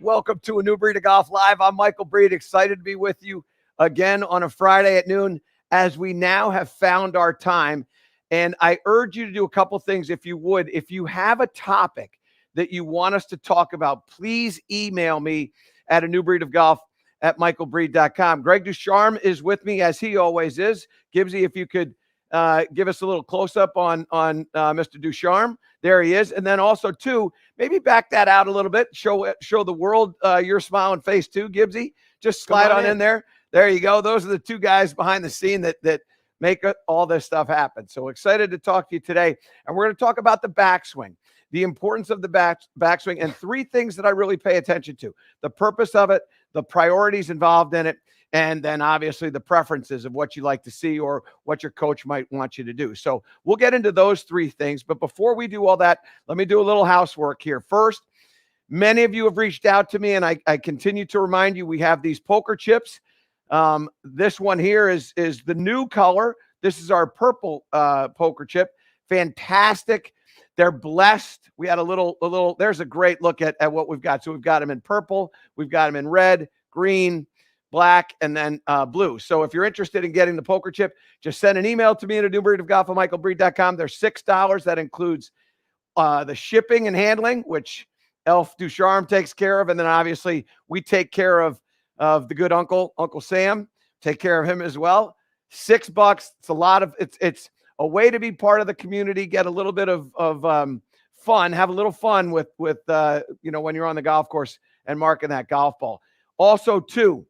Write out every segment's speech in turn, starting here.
Welcome to A New Breed of Golf Live. I'm Michael Breed, excited to be with you again on a Friday at noon as we now have found our time. And I urge you to do a couple things if you would. If you have a topic that you want us to talk about, please email me at anewbreedofgolf@michaelbreed.com. Greg Ducharme is with me as he always is. Gibbsy, if you could give us a little close-up on Mr. Ducharme. There he is. And then also, too, maybe back that out a little bit. Show the world your smiling face, too, Gibbsy. Just slide on in there. There you go. Those are the two guys behind the scene that make all this stuff happen. So excited to talk to you today. And we're going to talk about the backswing, the importance of the backswing, and three things that I really pay attention to: the purpose of it, the priorities involved in it, and then obviously the preferences of what you like to see or what your coach might want you to do. So we'll get into those three things. But before we do all that, let me do a little housework here. First, many of you have reached out to me, and I continue to remind you, we have these poker chips. This one here is the new color. This is our purple poker chip. Fantastic. They're blessed. We had a little, there's a great look at what we've got. So we've got them in purple, we've got them in red, green, black, and then blue. So if you're interested in getting the poker chip, just send an email to me at anewbreedofgolf@michaelbreed.com. They're $6. That includes the shipping and handling, which Elf Ducharme takes care of. And then obviously we take care of the good Uncle Sam, take care of him as well. $6. It's a lot of, it's a way to be part of the community, get a little bit of fun, have a little fun with when you're on the golf course and marking that golf ball. Also, too,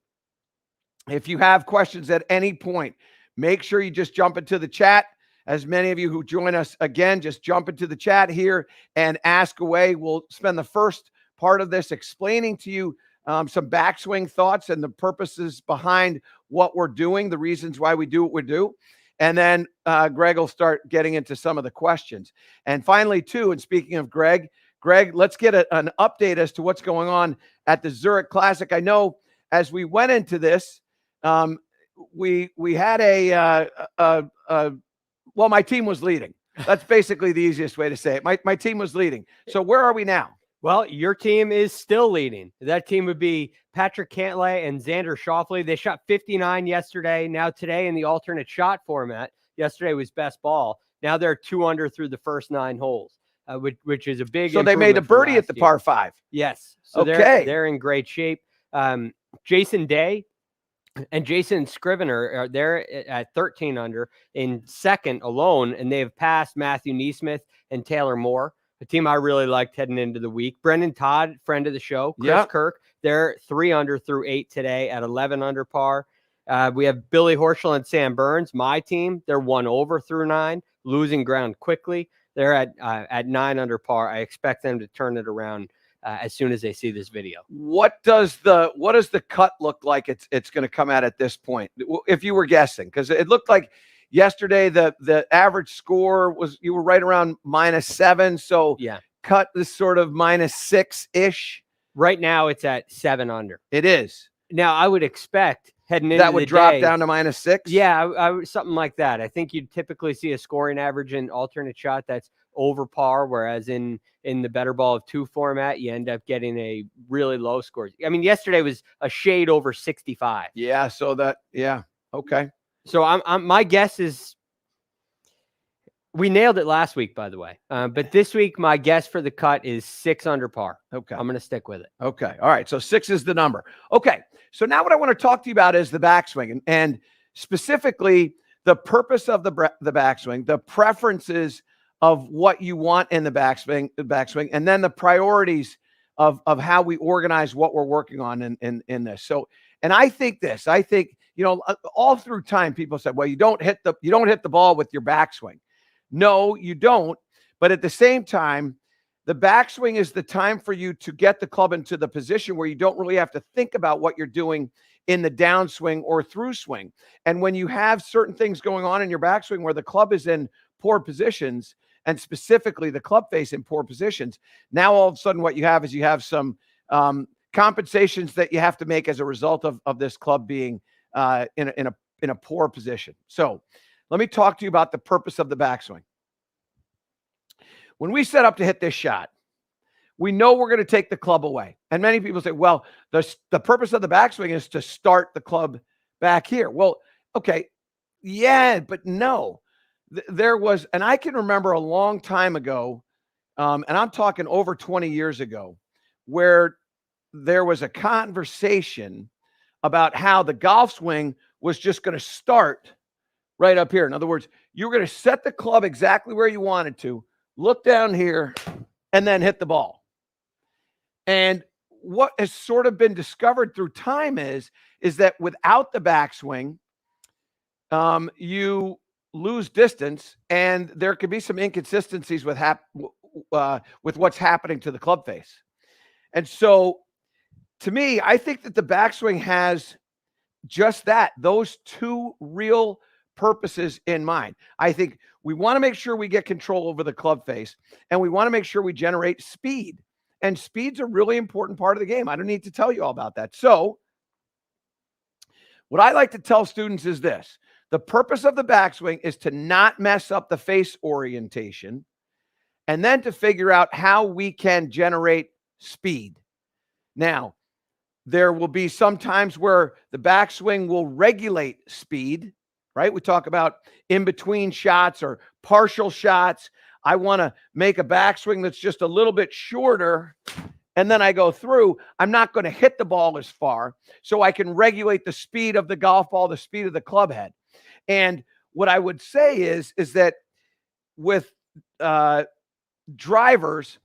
if you have questions at any point, make sure you just jump into the chat. As many of you who join us again, just jump into the chat here and ask away. We'll spend the first part of this explaining to you some backswing thoughts and the purposes behind what we're doing, the reasons why we do what we do. And then Greg will start getting into some of the questions. And finally, too, and speaking of Greg, let's get an update as to what's going on at the Zurich Classic. I know as we went into this, we had well, my team was leading. That's basically the easiest way to say it. My team was leading. So where are we now? Well, your team is still leading. That team would be Patrick Cantlay and Xander Schauffele. They shot 59 yesterday. Now today in the alternate shot format, yesterday was best ball. Now they're 2 under through the first 9 holes, which is a big. So they made a birdie at the par 5. Yes. So okay. They're in great shape. Jason Day and Jason Scrivener, they're at 13 under in second alone, and they have passed Matthew Neesmith and Taylor Moore, a team I really liked heading into the week. Brendan Todd, friend of the show, Chris Kirk, they're 3 under through 8 today at 11 under par. We have Billy Horschel and Sam Burns, my team. They're 1 over through 9, losing ground quickly. They're at 9 under par. I expect them to turn it around as soon as they see this video. What does the cut look like it's going to come at this point, if you were guessing? Because it looked like yesterday the average score was, you were right around -7. So yeah, cut is sort of -6-ish. Right now it's at 7 under. It is. Now I would expect heading into that would drop down to -6. Yeah, something like that. I think you'd typically see a scoring average in alternate shot that's over par, whereas in the better ball of 2 format, you end up getting a really low score. I mean, yesterday was a shade over 65. Yeah, so okay. So my guess is we nailed it last week, by the way. But this week, my guess for the cut is 6 under par. Okay. I'm going to stick with it. Okay. All right. So 6 is the number. Okay. So now what I want to talk to you about is the backswing and specifically the purpose of the backswing, the preferences of what you want in the backswing, and then the priorities of how we organize what we're working on in this. So, and I think, all through time, people said, well, you don't hit the ball with your backswing. No, you don't. But at the same time, the backswing is the time for you to get the club into the position where you don't really have to think about what you're doing in the downswing or through swing. And when you have certain things going on in your backswing where the club is in poor positions, and specifically the club face in poor positions, now all of a sudden what you have is you have some compensations that you have to make as a result of this club being in a poor position. So let me talk to you about the purpose of the backswing. When we set up to hit this shot, we know we're going to take the club away. And many people say, well, the purpose of the backswing is to start the club back here. Well, okay, yeah, but no. There was, and I can remember a long time ago, and I'm talking over 20 years ago, where there was a conversation about how the golf swing was just going to start right up here. In other words, you were going to set the club exactly where you wanted to, look down here, and then hit the ball. And what has sort of been discovered through time is that without the backswing, you lose distance, and there could be some inconsistencies with what's happening to the club face. And so, to me, I think that the backswing has just that, those two real purposes in mind. I think we want to make sure we get control over the club face, and we want to make sure we generate speed. And speed's a really important part of the game. I don't need to tell you all about that. So what I like to tell students is this. The purpose of the backswing is to not mess up the face orientation, and then to figure out how we can generate speed. Now, there will be some times where the backswing will regulate speed, right? We talk about in-between shots or partial shots. I want to make a backswing that's just a little bit shorter, and then I go through. I'm not going to hit the ball as far, so I can regulate the speed of the golf ball, the speed of the club head. And what I would say is that with drivers,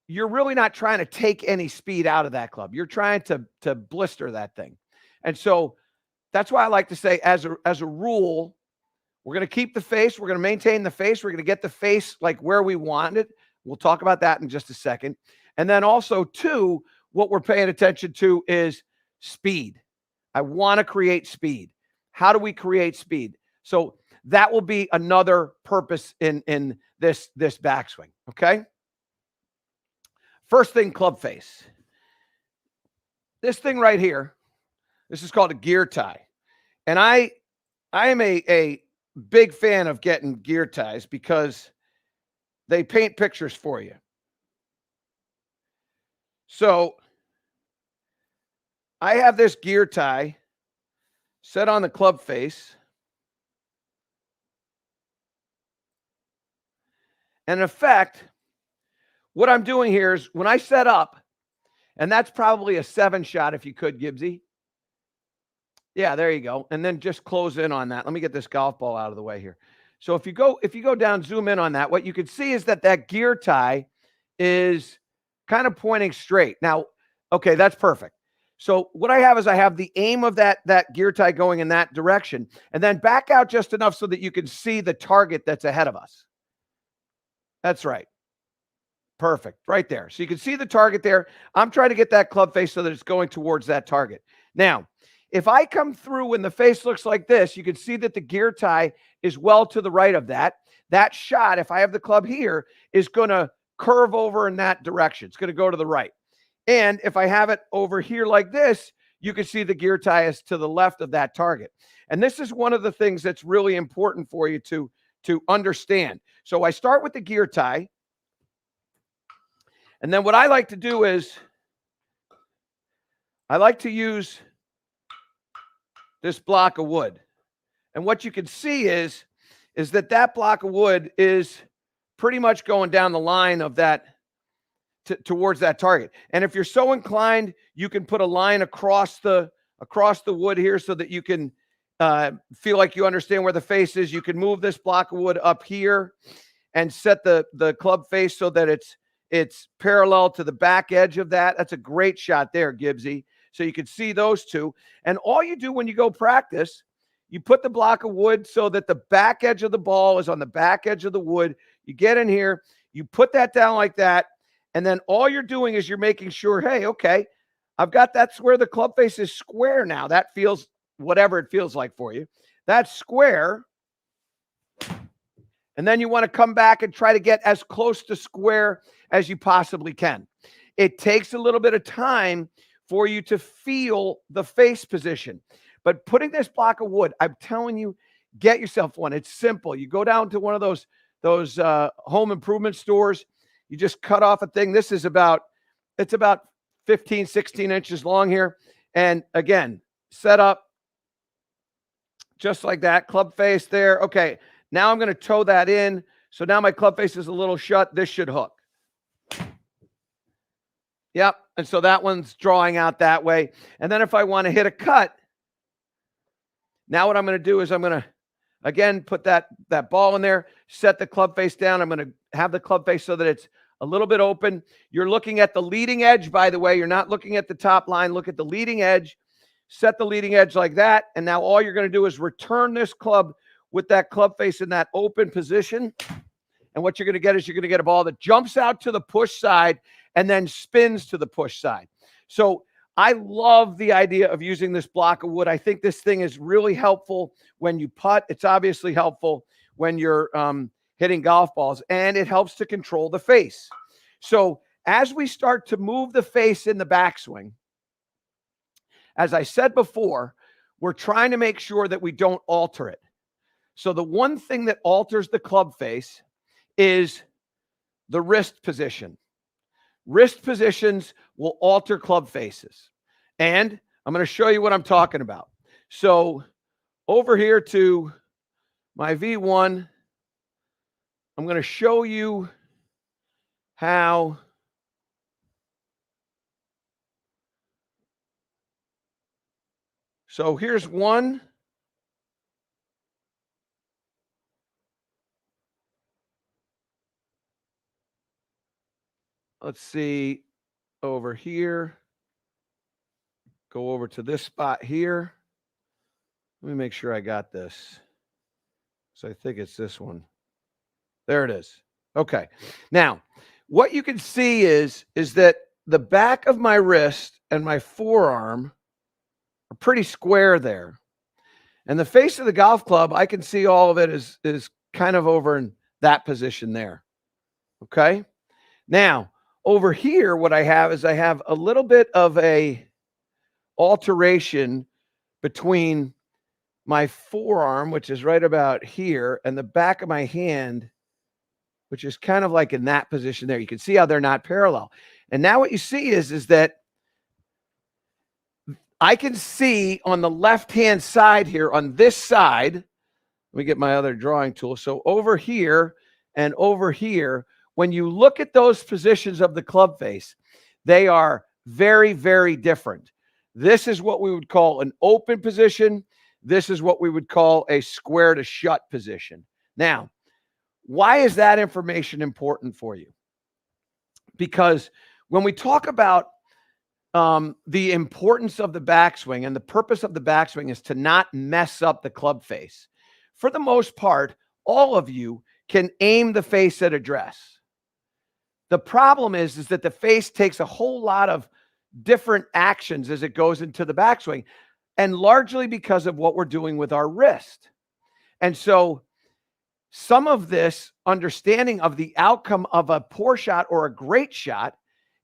you're really not trying to take any speed out of that club. You're trying to blister that thing. And so that's why I like to say, as a rule, we're going to keep the face. We're going to maintain the face. We're going to get the face like where we want it. We'll talk about that in just a second. And then also, too, what we're paying attention to is speed. I want to create speed. How do we create speed? So that will be another purpose in this backswing, okay? First thing, club face. This thing right here, this is called a gear tie. And I am a big fan of getting gear ties because they paint pictures for you. So I have this gear tie set on the club face. And in effect, what I'm doing here is when I set up, and that's probably a 7 shot if you could, Gibbsy. Yeah, there you go. And then just close in on that. Let me get this golf ball out of the way here. So if you go down, zoom in on that, what you can see is that gear tie is kind of pointing straight. Now, okay, that's perfect. So what I have is I have the aim of that gear tie going in that direction, and then back out just enough so that you can see the target that's ahead of us. That's right. Perfect. Right there. So you can see the target there. I'm trying to get that club face so that it's going towards that target. Now, if I come through when the face looks like this, you can see that the gear tie is well to the right of that. That shot, if I have the club here, is going to curve over in that direction. It's going to go to the right. And if I have it over here like this, you can see the gear tie is to the left of that target. And this is one of the things that's really important for you to understand. So I start with the gear tie. And then what I like to do is I like to use this block of wood. And what you can see is that block of wood is pretty much going down the line of that towards that target. And if you're so inclined, you can put a line across the wood here so that you can feel like you understand where the face is. You can move this block of wood up here and set the club face so that it's parallel to the back edge of that. That's a great shot there, Gibbsy. So you can see those two. And all you do when you go practice, you put the block of wood so that the back edge of the ball is on the back edge of the wood. You get in here, you put that down like that, and then all you're doing is you're making sure, hey, okay, I've got that's where the club face is square now. That feels whatever it feels like for you. That's square. And then you want to come back and try to get as close to square as you possibly can. It takes a little bit of time for you to feel the face position. But putting this block of wood, I'm telling you, get yourself one. It's simple. You go down to one of those home improvement stores. You just cut off a thing. This is about It's about 15, 16 inches long here. And again, set up just like that, club face there. Okay, now I'm going to toe that in. So now my club face is a little shut. This should hook. Yep. And so that one's drawing out that way. And then if I want to hit a cut, now what I'm going to do is I'm going to, again, put that ball in there, set the club face down. I'm going to have the club face so that it's a little bit open. You're looking at the leading edge, by the way. You're not looking at the top line. Look at the leading edge. Set the leading edge like that. And now all you're going to do is return this club with that club face in that open position. And what you're going to get is you're going to get a ball that jumps out to the push side and then spins to the push side. So I love the idea of using this block of wood. I think this thing is really helpful when you putt. It's obviously helpful when you're hitting golf balls, and it helps to control the face. So as we start to move the face in the backswing, as I said before, we're trying to make sure that we don't alter it. So the one thing that alters the club face is the wrist position. Wrist positions will alter club faces. And I'm going to show you what I'm talking about. So over here to my V1, I'm going to show you how so here's one. Let's see over here. Go over to this spot here. Let me make sure I got this. So I think it's this one. There it is. Okay. Now, what you can see is that the back of my wrist and my forearm are pretty square there. And the face of the golf club, I can see all of it is kind of over in that position there. Okay. Now, over here, what I have is I have a little bit of a alteration between my forearm, which is right about here, and the back of my hand, which is kind of like in that position there. You can see how they're not parallel. And now what you see is that I can see on the left-hand side here, on this side, let me get my other drawing tool. So over here and over here, when you look at those positions of the club face, they are very, very different. This is what we would call an open position. This is what we would call a square to shut position. Now, why is that information important for you? Because when we talk about the importance of the backswing, and the purpose of the backswing is to not mess up the club face. For the most part, all of you can aim the face at address. The problem is that the face takes a whole lot of different actions as it goes into the backswing, and largely because of what we're doing with our wrist. And so some of this understanding of the outcome of a poor shot or a great shot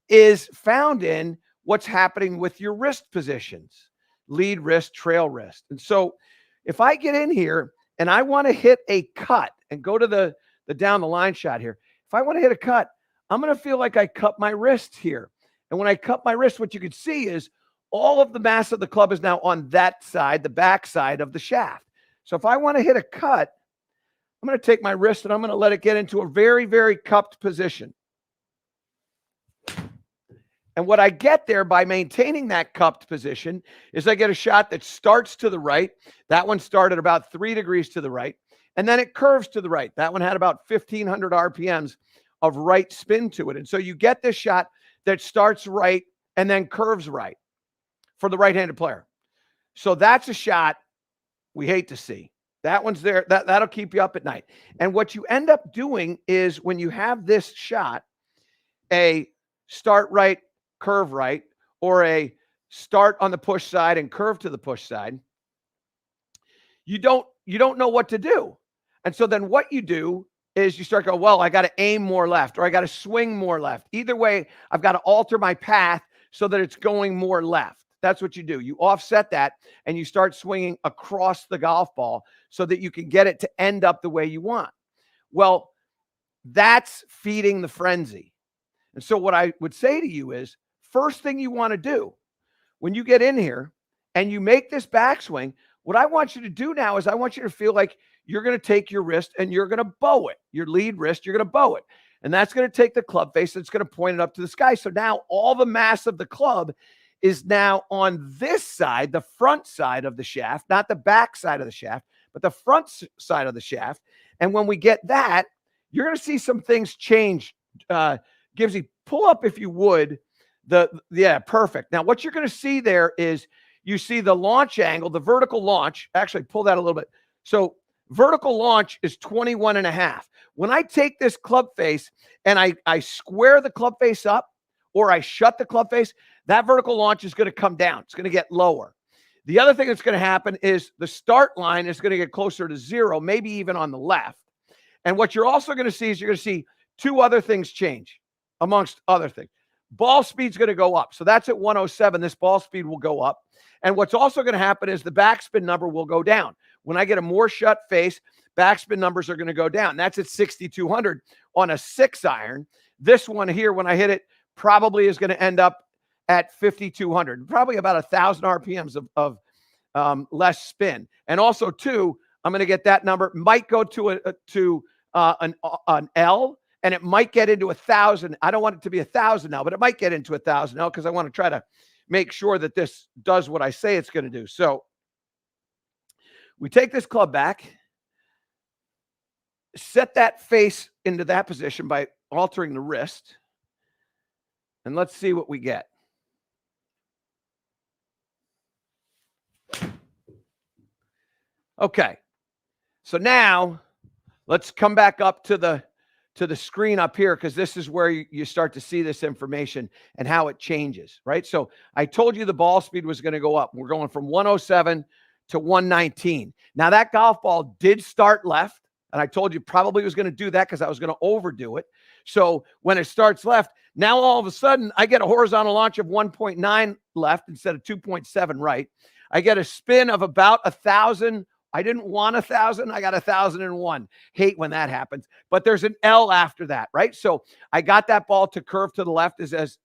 is found in what's happening with your wrist positions, lead wrist, trail wrist. And so if I get in here and I want to hit a cut and go to the down the line shot here, if I want to hit a cut, I'm going to feel like I cut my wrist here. And when I cut my wrist, what you can see is all of the mass of the club is now on that side, the back side of the shaft. So if I want to hit a cut, I'm going to take my wrist and I'm going to let it get into a very, very cupped position. And what I get there by maintaining that cupped position is I get a shot that starts to the right. That one started about 3 degrees to the right. And then it curves to the right. That one had about 1,500 RPMs of right spin to it. And so you get this shot that starts right and then curves right for the right-handed player. So that's a shot we hate to see. That one's there. That'll keep you up at night. And what you end up doing is when you have this shot, a start right, curve right, or a start on the push side and curve to the push side, you don't know what to do. And so then what you do is you start going, well, I got to aim more left, or I got to swing more left. Either way, I've got to alter my path so that it's going more left. That's what you do. You offset that and you start swinging across the golf ball so that you can get it to end up the way you want. Well, that's feeding the frenzy. And so what I would say to you is, first thing you want to do when you get in here and you make this backswing, what I want you to do now is I want you to feel like you're going to take your wrist and you're going to bow it. Your lead wrist, you're going to bow it. And that's going to take the club face. It's going to point it up to the sky. So now all the mass of the club is now on this side, the front side of the shaft, not the back side of the shaft, but the front side of the shaft. And when we get that, you're going to see some things change. Gibbsy, pull up, if you would, yeah, perfect. Now, what you're going to see there is you see the launch angle, the vertical launch. Actually, pull that a little bit. So vertical launch is 21.5. When I take this club face and I square the club face up or I shut the club face, that vertical launch is going to come down. It's going to get lower. The other thing that's going to happen is the start line is going to get closer to 0, maybe even on the left. And what you're also going to see is you're going to see two other things change, amongst other things. Ball speed's going to go up. So that's at 107. This ball speed will go up. And what's also going to happen is the backspin number will go down. When I get a more shut face, backspin numbers are going to go down. That's at 6,200 on a 6-iron. This one here, when I hit it, probably is going to end up at 5,200, probably about 1,000 RPMs of less spin. And also, too, I'm going to get that number. Might go to an L, and it might get into 1,000. I don't want it to be 1,000 now, but it might get into 1,000 now because I want to try to make sure that this does what I say it's going to do. So we take this club back, set that face into that position by altering the wrist, and let's see what we get. Okay, so now let's come back up to the screen up here, because this is where you start to see this information and how it changes, right? So I told you the ball speed was going to go up. We're going from 107 to 119. Now that golf ball did start left, and I told you probably was going to do that because I was going to overdo it. So when it starts left, now all of a sudden I get a horizontal launch of 1.9 left instead of 2.7 right. I get a spin of about 1,000. I didn't want 1,000. I got 1,001. Hate when that happens. But there's an L after that, right? So I got that ball to curve to the left as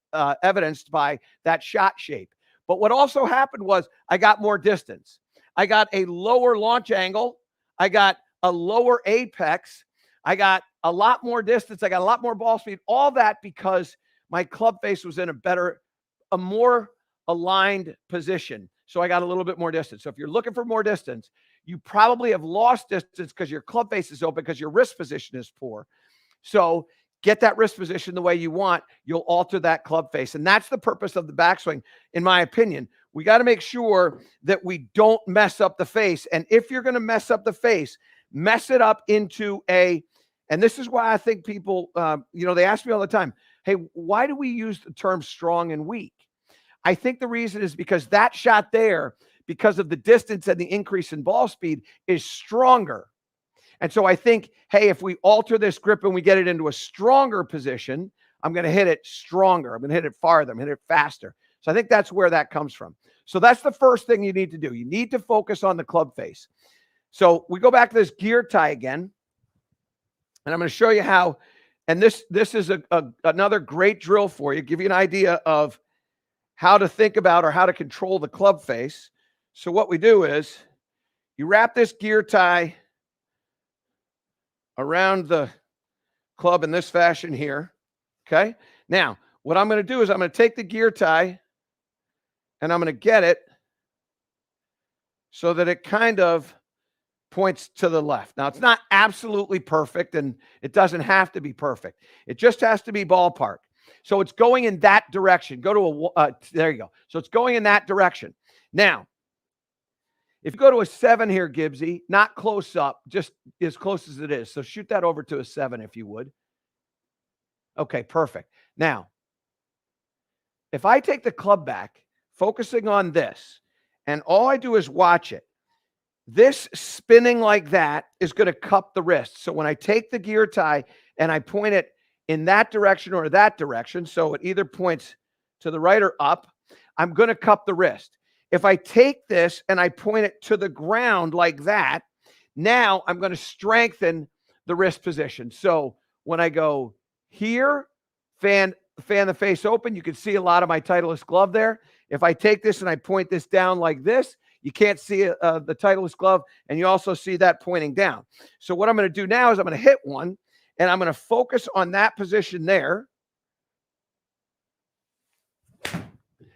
evidenced by that shot shape. But what also happened was I got more distance. I got a lower launch angle. I got a lower apex. I got a lot more distance. I got a lot more ball speed. All that because my club face was in a more aligned position. So I got a little bit more distance. So if you're looking for more distance, you probably have lost distance because your club face is open because your wrist position is poor. So get that wrist position the way you want. You'll alter that club face. And that's the purpose of the backswing, in my opinion. We got to make sure that we don't mess up the face. And if you're going to mess up the face, mess it up into and this is why I think people, they ask me all the time, hey, why do we use the term strong and weak? I think the reason is because that shot there, because of the distance and the increase in ball speed, is stronger. And so I think, hey, if we alter this grip and we get it into a stronger position, I'm going to hit it stronger. I'm going to hit it farther. I'm going to hit it faster. So I think that's where that comes from. So that's the first thing you need to do. You need to focus on the club face. So we go back to this gear tie again. And I'm going to show you how, and this is another great drill for you, give you an idea of how to think about or how to control the club face. So what we do is you wrap this gear tie around the club in this fashion here. Okay. Now, what I'm going to do is I'm going to take the gear tie and I'm going to get it so that it kind of points to the left. Now, it's not absolutely perfect, and it doesn't have to be perfect. It just has to be ballpark. So it's going in that direction. Go to there you go. So it's going in that direction. Now, if you go to a 7 here, Gibbsy, not close up, just as close as it is. So shoot that over to a 7 if you would. Okay, perfect. Now, if I take the club back, focusing on this, and all I do is watch it, this spinning like that is going to cup the wrist. So when I take the gear tie and I point it in that direction or that direction, so it either points to the right or up, I'm going to cup the wrist. If I take this and I point it to the ground like that, now I'm going to strengthen the wrist position. So when I go here, fan fan the face open, you can see a lot of my Titleist glove there. If I take this and I point this down like this, you can't see the Titleist glove, and you also see that pointing down. So what I'm going to do now is I'm going to hit one, and I'm going to focus on that position there.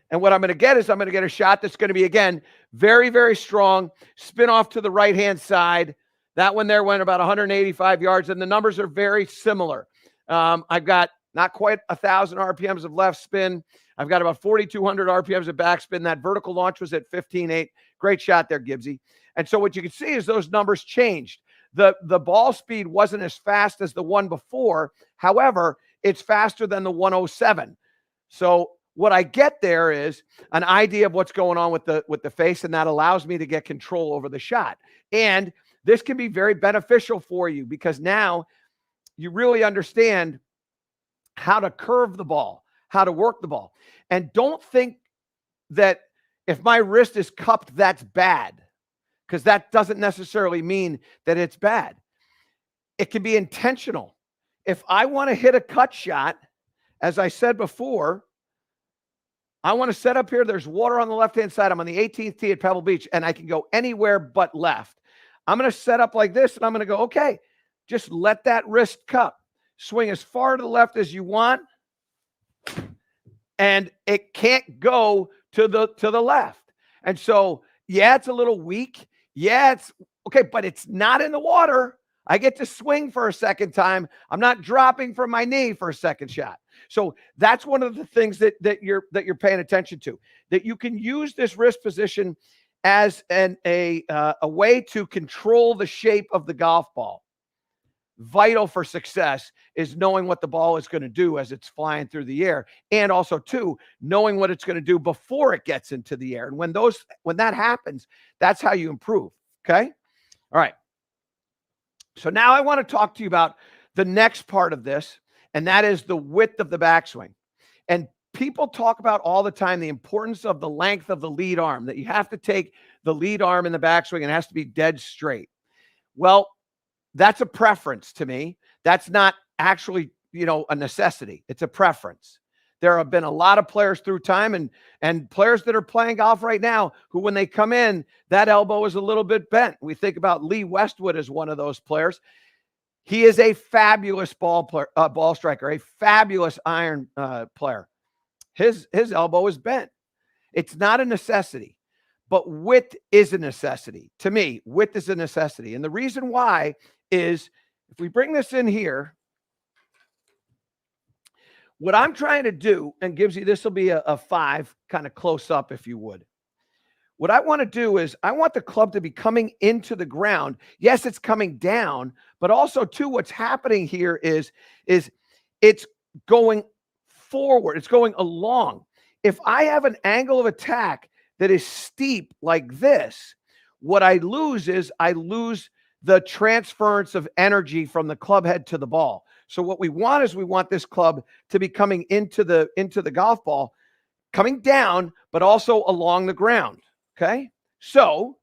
And what I'm going to get is I'm going to get a shot that's going to be, again, very, very strong, spin off to the right-hand side. That one there went about 185 yards, and the numbers are very similar. I've got not quite 1,000 RPMs of left spin. I've got about 4,200 RPMs of backspin. That vertical launch was at 15.8. Great shot there, Gibbsy. And so what you can see is those numbers changed. The ball speed wasn't as fast as the one before. However, it's faster than the 107. So what I get there is an idea of what's going on with the face, and that allows me to get control over the shot. And this can be very beneficial for you because now you really understand how to curve the ball, how to work the ball. And don't think that if my wrist is cupped, that's bad, because that doesn't necessarily mean that it's bad. It can be intentional. If I want to hit a cut shot, as I said before, I want to set up here. There's water on the left-hand side. I'm on the 18th tee at Pebble Beach, and I can go anywhere but left. I'm going to set up like this, and I'm going to go, okay, just let that wrist cup. Swing as far to the left as you want, and it can't go to the left. And so, yeah, it's a little weak. Yeah, it's okay, but it's not in the water. I get to swing for a second time. I'm not dropping from my knee for a second shot. So that's one of the things that you're paying attention to, that you can use this wrist position as a way to control the shape of the golf ball. Vital for success is knowing what the ball is going to do as it's flying through the air, and also too knowing what it's going to do before it gets into the air. And when that happens, that's how you improve. Okay. All right. So now I want to talk to you about the next part of this, and that is the width of the backswing. And people talk about all the time the importance of the length of the lead arm, that you have to take the lead arm in the backswing and it has to be dead straight. Well, that's a preference to me. That's not actually, a necessity. It's a preference. There have been a lot of players through time and players that are playing golf right now who, when they come in, that elbow is a little bit bent. We think about Lee Westwood as one of those players. He is a fabulous ball striker, a fabulous iron player. His elbow is bent. It's not a necessity, but width is a necessity. To me, width is a necessity. And the reason why is, if we bring this in here, what I'm trying to do, and Gibbsy, this will be a 5 kind of close up, if you would. What I want to do is I want the club to be coming into the ground. Yes, it's coming down, but also too, what's happening here is it's going forward. It's going along. If I have an angle of attack that is steep like this, what I lose is I lose the transference of energy from the club head to the ball. So what we want is we want this club to be coming into the golf ball, coming down, but also along the ground. Okay. So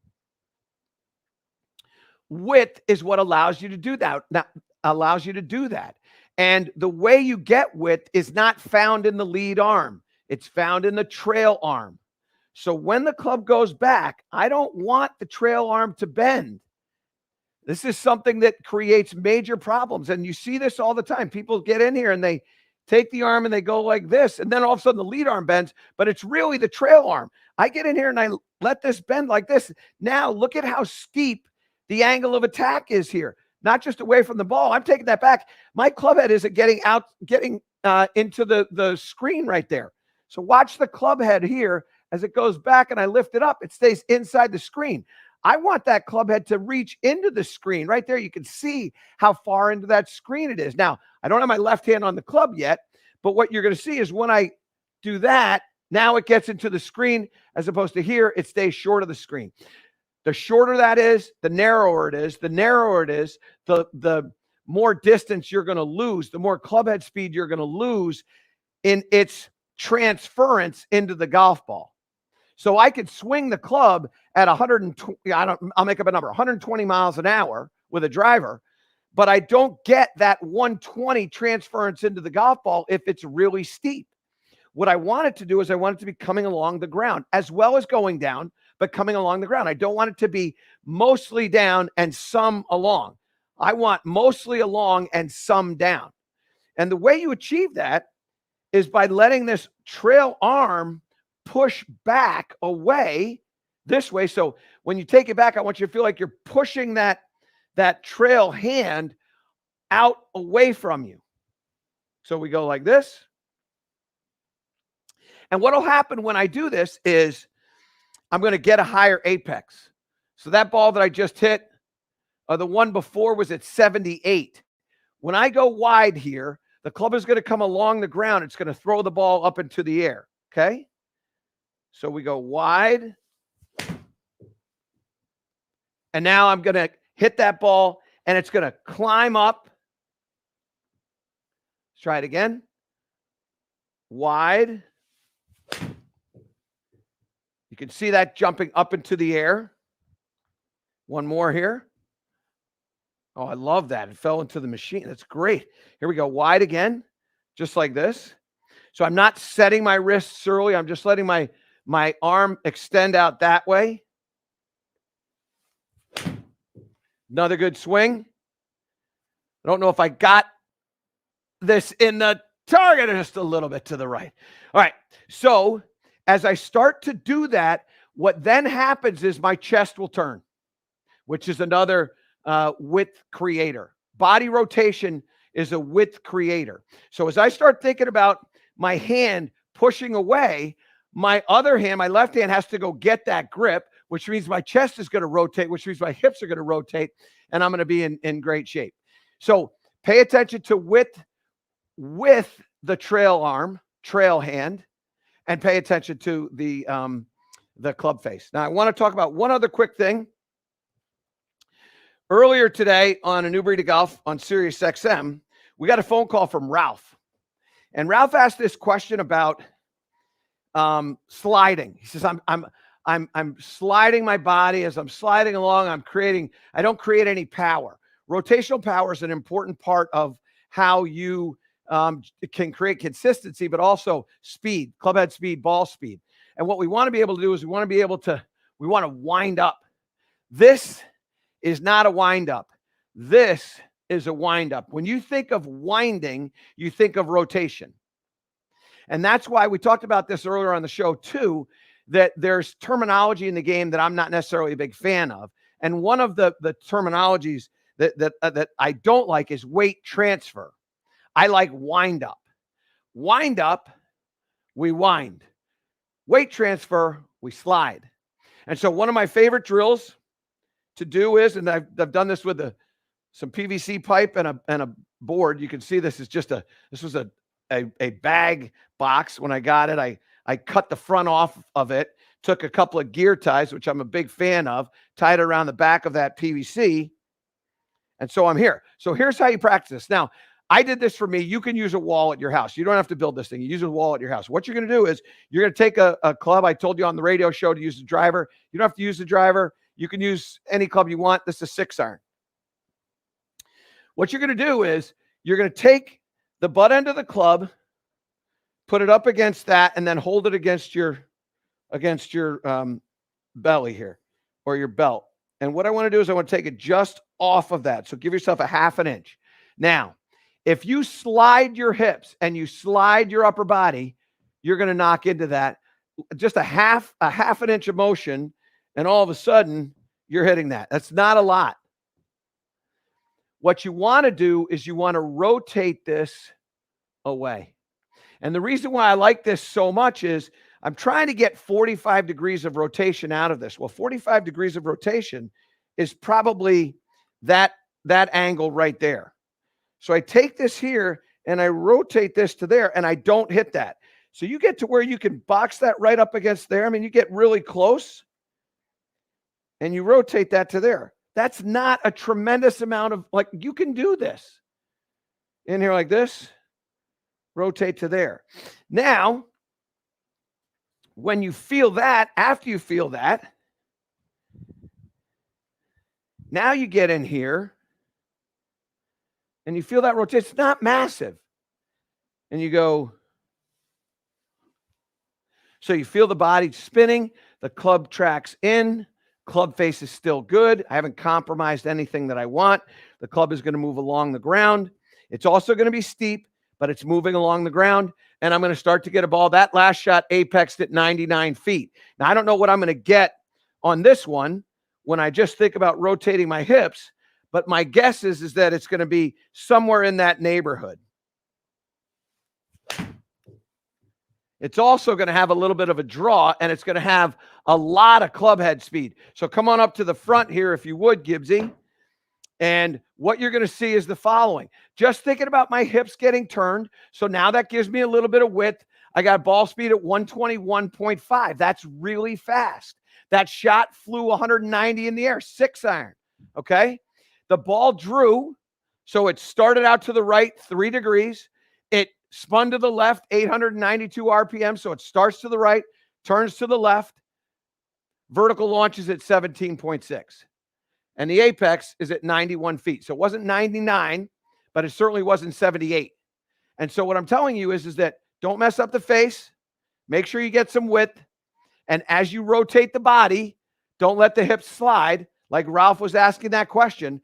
width is what allows you to do that. And the way you get width is not found in the lead arm. It's found in the trail arm. So when the club goes back, I don't want the trail arm to bend. This is something that creates major problems. And you see this all the time. People get in here and they take the arm and they go like this, and then all of a sudden the lead arm bends, but it's really the trail arm. I get in here and I let this bend like this. Now look at how steep the angle of attack is here. Not just away from the ball. I'm taking that back. My club head isn't getting into the screen right there. So watch the club head here as it goes back and I lift it up. It stays inside the screen. I want that club head to reach into the screen right there. You can see how far into that screen it is. Now, I don't have my left hand on the club yet, but what you're going to see is when I do that, now it gets into the screen, as opposed to here, it stays short of the screen. The shorter that is, the narrower it is. The narrower it is, the more distance you're going to lose, the more club head speed you're going to lose in its transference into the golf ball. So I could swing the club at 120, I'll make up a number, 120 miles an hour with a driver, but I don't get that 120 transference into the golf ball if it's really steep. What I want it to do is I want it to be coming along the ground as well as going down, but coming along the ground. I don't want it to be mostly down and some along. I want mostly along and some down. And the way you achieve that is by letting this trail arm push back away this way. So when you take it back, I want you to feel like you're pushing that trail hand out away from you. So we go like this. And what will happen when I do this is I'm going to get a higher apex. So that ball that I just hit, the one before was at 78. When I go wide here, the club is going to come along the ground. It's going to throw the ball up into the air. Okay. So we go wide. And now I'm going to hit that ball and it's going to climb up. Let's try it again. Wide. You can see that jumping up into the air. One more here. Oh, I love that. It fell into the machine. That's great. Here we go. Wide again, just like this. So I'm not setting my wrists early. I'm just letting my arm extend out that way. Another good swing. I don't know if I got this in the target, just a little bit to the right. All right. So as I start to do that, what then happens is my chest will turn, which is another width creator. Body rotation is a width creator. So as I start thinking about my hand pushing away, my other hand, my left hand has to go get that grip, which means my chest is going to rotate, which means my hips are going to rotate, and I'm going to be in great shape. So pay attention to width with the trail arm, trail hand, and pay attention to the club face. Now, I want to talk about one other quick thing. Earlier today on A New Breed of Golf on Sirius XM, we got a phone call from Ralph. And Ralph asked this question about sliding. He says, I'm sliding my body. As I'm sliding along, I don't create any power. Rotational power is an important part of how you can create consistency, but also speed, club head speed, ball speed. And what we want to be able to do is we want to wind up. This is not a wind up. This is a wind up. When you think of winding, you think of rotation. And that's why we talked about this earlier on the show too, that there's terminology in the game that I'm not necessarily a big fan of. And one of the terminologies that I don't like is weight transfer. I like wind up. Wind up, we wind. Weight transfer, we slide. And so one of my favorite drills to do is, and I've done this with some PVC pipe and a board. You can see this was a bag box. When I got it, I cut the front off of it, took a couple of gear ties, which I'm a big fan of, tied it around the back of that PVC. And so I'm here. So here's how you practice this. Now, I did this for me. You can use a wall at your house. You don't have to build this thing. You use a wall at your house. What you're going to do is you're going to take a club. I told you on the radio show to use the driver. You don't have to use the driver. You can use any club you want. This is a 6-iron. What you're going to do is you're going to take the butt end of the club, put it up against that, and then hold it against your belly here or your belt. And what I want to do is I want to take it just off of that. So give yourself a 1/2 inch. Now, if you slide your hips and you slide your upper body, you're going to knock into that. Just a half an inch of motion, and all of a sudden you're hitting that. That's not a lot. What you want to do is you want to rotate this away. And the reason why I like this so much is I'm trying to get 45 degrees of rotation out of this. Well, 45 degrees of rotation is probably that angle right there. So I take this here and I rotate this to there, and I don't hit that. So you get to where you can box that right up against there. I mean, you get really close and you rotate that to there. That's not a tremendous amount of, like, you can do this in here like this, rotate to there. Now, when you feel that, after you feel that, now you get in here And you feel that rotation. It's not massive. And you go. So you feel the body spinning. The club tracks in. Club face is still good. I haven't compromised anything that I want. The club is going to move along the ground. It's also going to be steep, but it's moving along the ground. And I'm going to start to get a ball. That last shot apexed at 99 feet. Now, I don't know what I'm going to get on this one when I just think about rotating my hips, but my guess is that it's going to be somewhere in that neighborhood. It's also going to have a little bit of a draw, and it's going to have a lot of club head speed. So come on up to the front here, if you would, Gibbsy. And what you're going to see is the following. Just thinking about my hips getting turned. So now that gives me a little bit of width. I got ball speed at 121.5. That's really fast. That shot flew 190 in the air, 6-iron. Okay. The ball drew. So it started out to the right, 3 degrees. It spun to the left, 892 RPM. So it starts to the right, turns to the left. Vertical launches at 17.6. And the apex is at 91 feet. So it wasn't 99, but it certainly wasn't 78. And so what I'm telling you is that don't mess up the face. Make sure you get some width. And as you rotate the body, don't let the hips slide. Like Ralph was asking that question.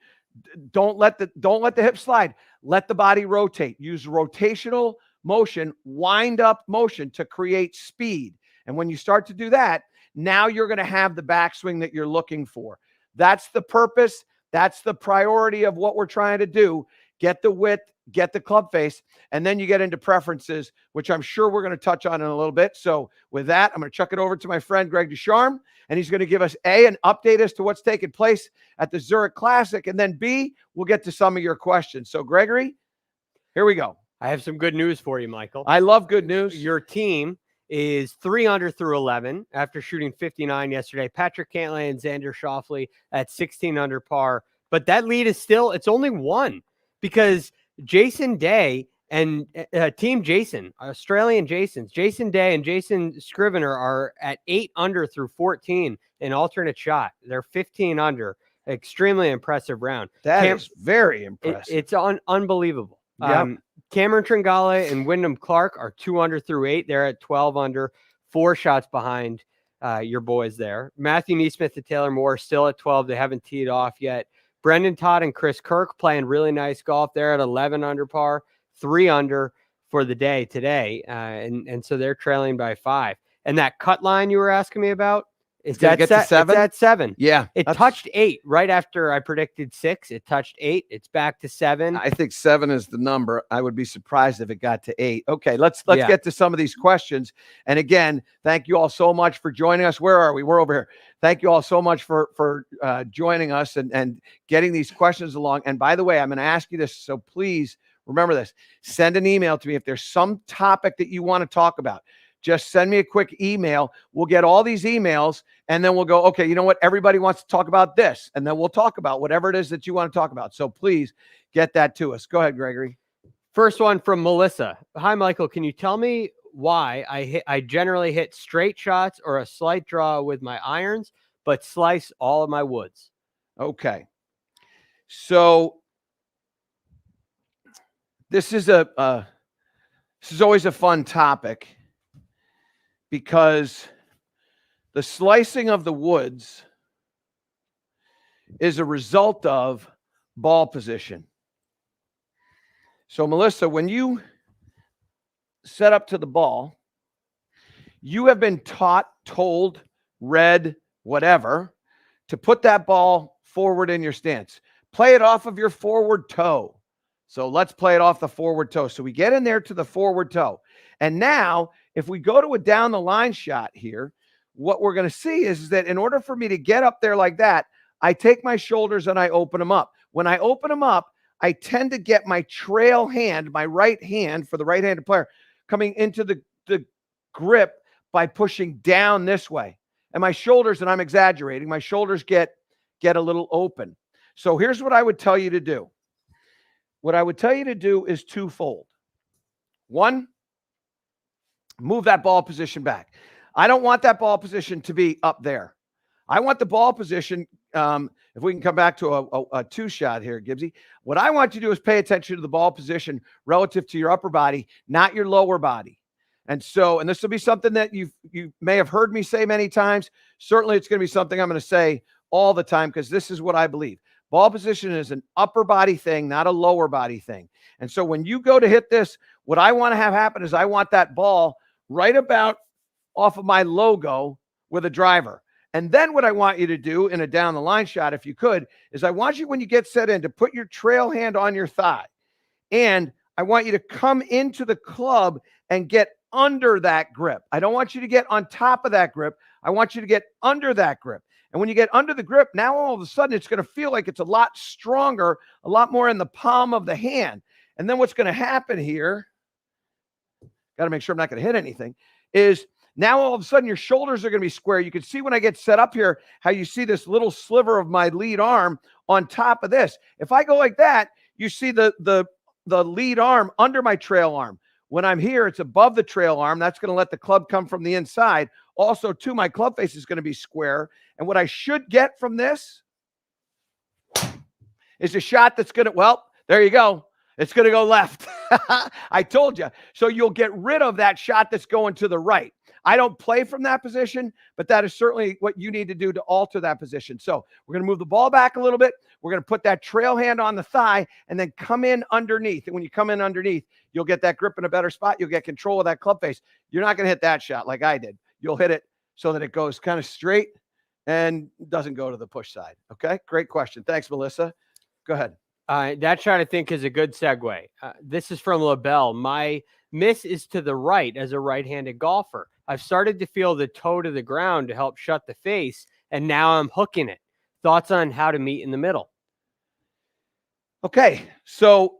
Don't let the hips slide. Let the body rotate. Use rotational motion, wind up motion to create speed. And when you start to do that, now you're going to have the backswing that you're looking for. That's the purpose. That's the priority of what we're trying to do. Get the width, get the club face, and then you get into preferences, which I'm sure we're going to touch on in a little bit. So with that, I'm going to chuck it over to my friend Greg Ducharme, and he's going to give us an update as to what's taking place at the Zurich Classic, and then B, we'll get to some of your questions. So Gregory, here we go. I have some good news for you, Michael. I love good news. Your team is 3 under through 11 after shooting 59 yesterday. Patrick Cantlay and Xander Schauffele at 16 under par. But that lead is still, it's only 1 because Jason Day and Team Jason, Australian Jasons, Jason Day and Jason Scrivener are at 8 under through 14 in alternate shot. They're 15 under. Extremely impressive round. That is very impressive. It's unbelievable. Yep. Cameron Tringale and Wyndham Clark are 2 under through 8. They're at 12 under, 4 shots behind your boys there. Matthew Neesmith and Taylor Moore still at 12. They haven't teed off yet. Brendan Todd and Chris Kirk playing really nice golf. They're at 11 under par, 3 under for the day today. And so they're trailing by 5. And that cut line you were asking me about, is that get to 7? It's at 7. Yeah. It touched 8 right after I predicted 6. It touched 8. It's back to 7. I think 7 is the number. I would be surprised if it got to 8. Okay, let's get to some of these questions. And again, thank you all so much for joining us. Where are we? We're over here. Thank you all so much for joining us and getting these questions along. And by the way, I'm going to ask you this, so please remember this. Send an email to me if there's some topic that you want to talk about. Just send me a quick email. We'll get all these emails, and then we'll go, okay, you know what? Everybody wants to talk about this, and then we'll talk about whatever it is that you want to talk about. So please get that to us. Go ahead, Gregory. First one from Melissa. Hi, Michael. Can you tell me why I generally hit straight shots or a slight draw with my irons, but slice all of my woods? Okay. So this is always a fun topic, because the slicing of the woods is a result of ball position. So, Melissa, when you set up to the ball, you have been taught, told, read, whatever, to put that ball forward in your stance. Play it off of your forward toe. So let's play it off the forward toe. So we get in there to the forward toe. And now, if we go to a down the line shot here, what we're going to see is that in order for me to get up there like that, I take my shoulders and I open them up. When I open them up, I tend to get my trail hand, my right hand for the right-handed player, coming into the grip by pushing down this way. And my shoulders, and I'm exaggerating, my shoulders get a little open. So here's what I would tell you to do. What I would tell you to do is twofold. One, move that ball position back. I don't want that ball position to be up there. I want the ball position if we can come back to a two shot here, Gibbsy, what I want you to do is pay attention to the ball position relative to your upper body, not your lower body. And so, and this will be something that you may have heard me say many times. Certainly it's going to be something I'm going to say all the time, because this is what I believe. Ball position is an upper body thing, not a lower body thing. And so when you go to hit this, what I want to have happen is I want that ball right about off of my logo with a driver. And then what I want you to do in a down the line shot, if you could, is I want you, when you get set in, to put your trail hand on your thigh. And I want you to come into the club and get under that grip. I don't want you to get on top of that grip. I want you to get under that grip. And when you get under the grip, now all of a sudden it's going to feel like it's a lot stronger, a lot more in the palm of the hand. And then what's going to happen here, got to make sure I'm not going to hit anything, is now all of a sudden your shoulders are going to be square. You can see when I get set up here, how you see this little sliver of my lead arm on top of this. If I go like that, you see the lead arm under my trail arm. When I'm here, it's above the trail arm. That's going to let the club come from the inside. Also, too, my club face is going to be square. And what I should get from this is a shot that's going to, well, there you go. It's going to go left. I told you. So you'll get rid of that shot that's going to the right. I don't play from that position, but that is certainly what you need to do to alter that position. So we're going to move the ball back a little bit. We're going to put that trail hand on the thigh and then come in underneath. And when you come in underneath, you'll get that grip in a better spot. You'll get control of that club face. You're not going to hit that shot like I did. You'll hit it so that it goes kind of straight and doesn't go to the push side. Okay, great question. Thanks, Melissa. Go ahead. That shot, I think, is a good segue. This is from LaBelle. My miss is to the right as a right-handed golfer. I've started to feel the toe to the ground to help shut the face, and now I'm hooking it. Thoughts on how to meet in the middle? Okay, so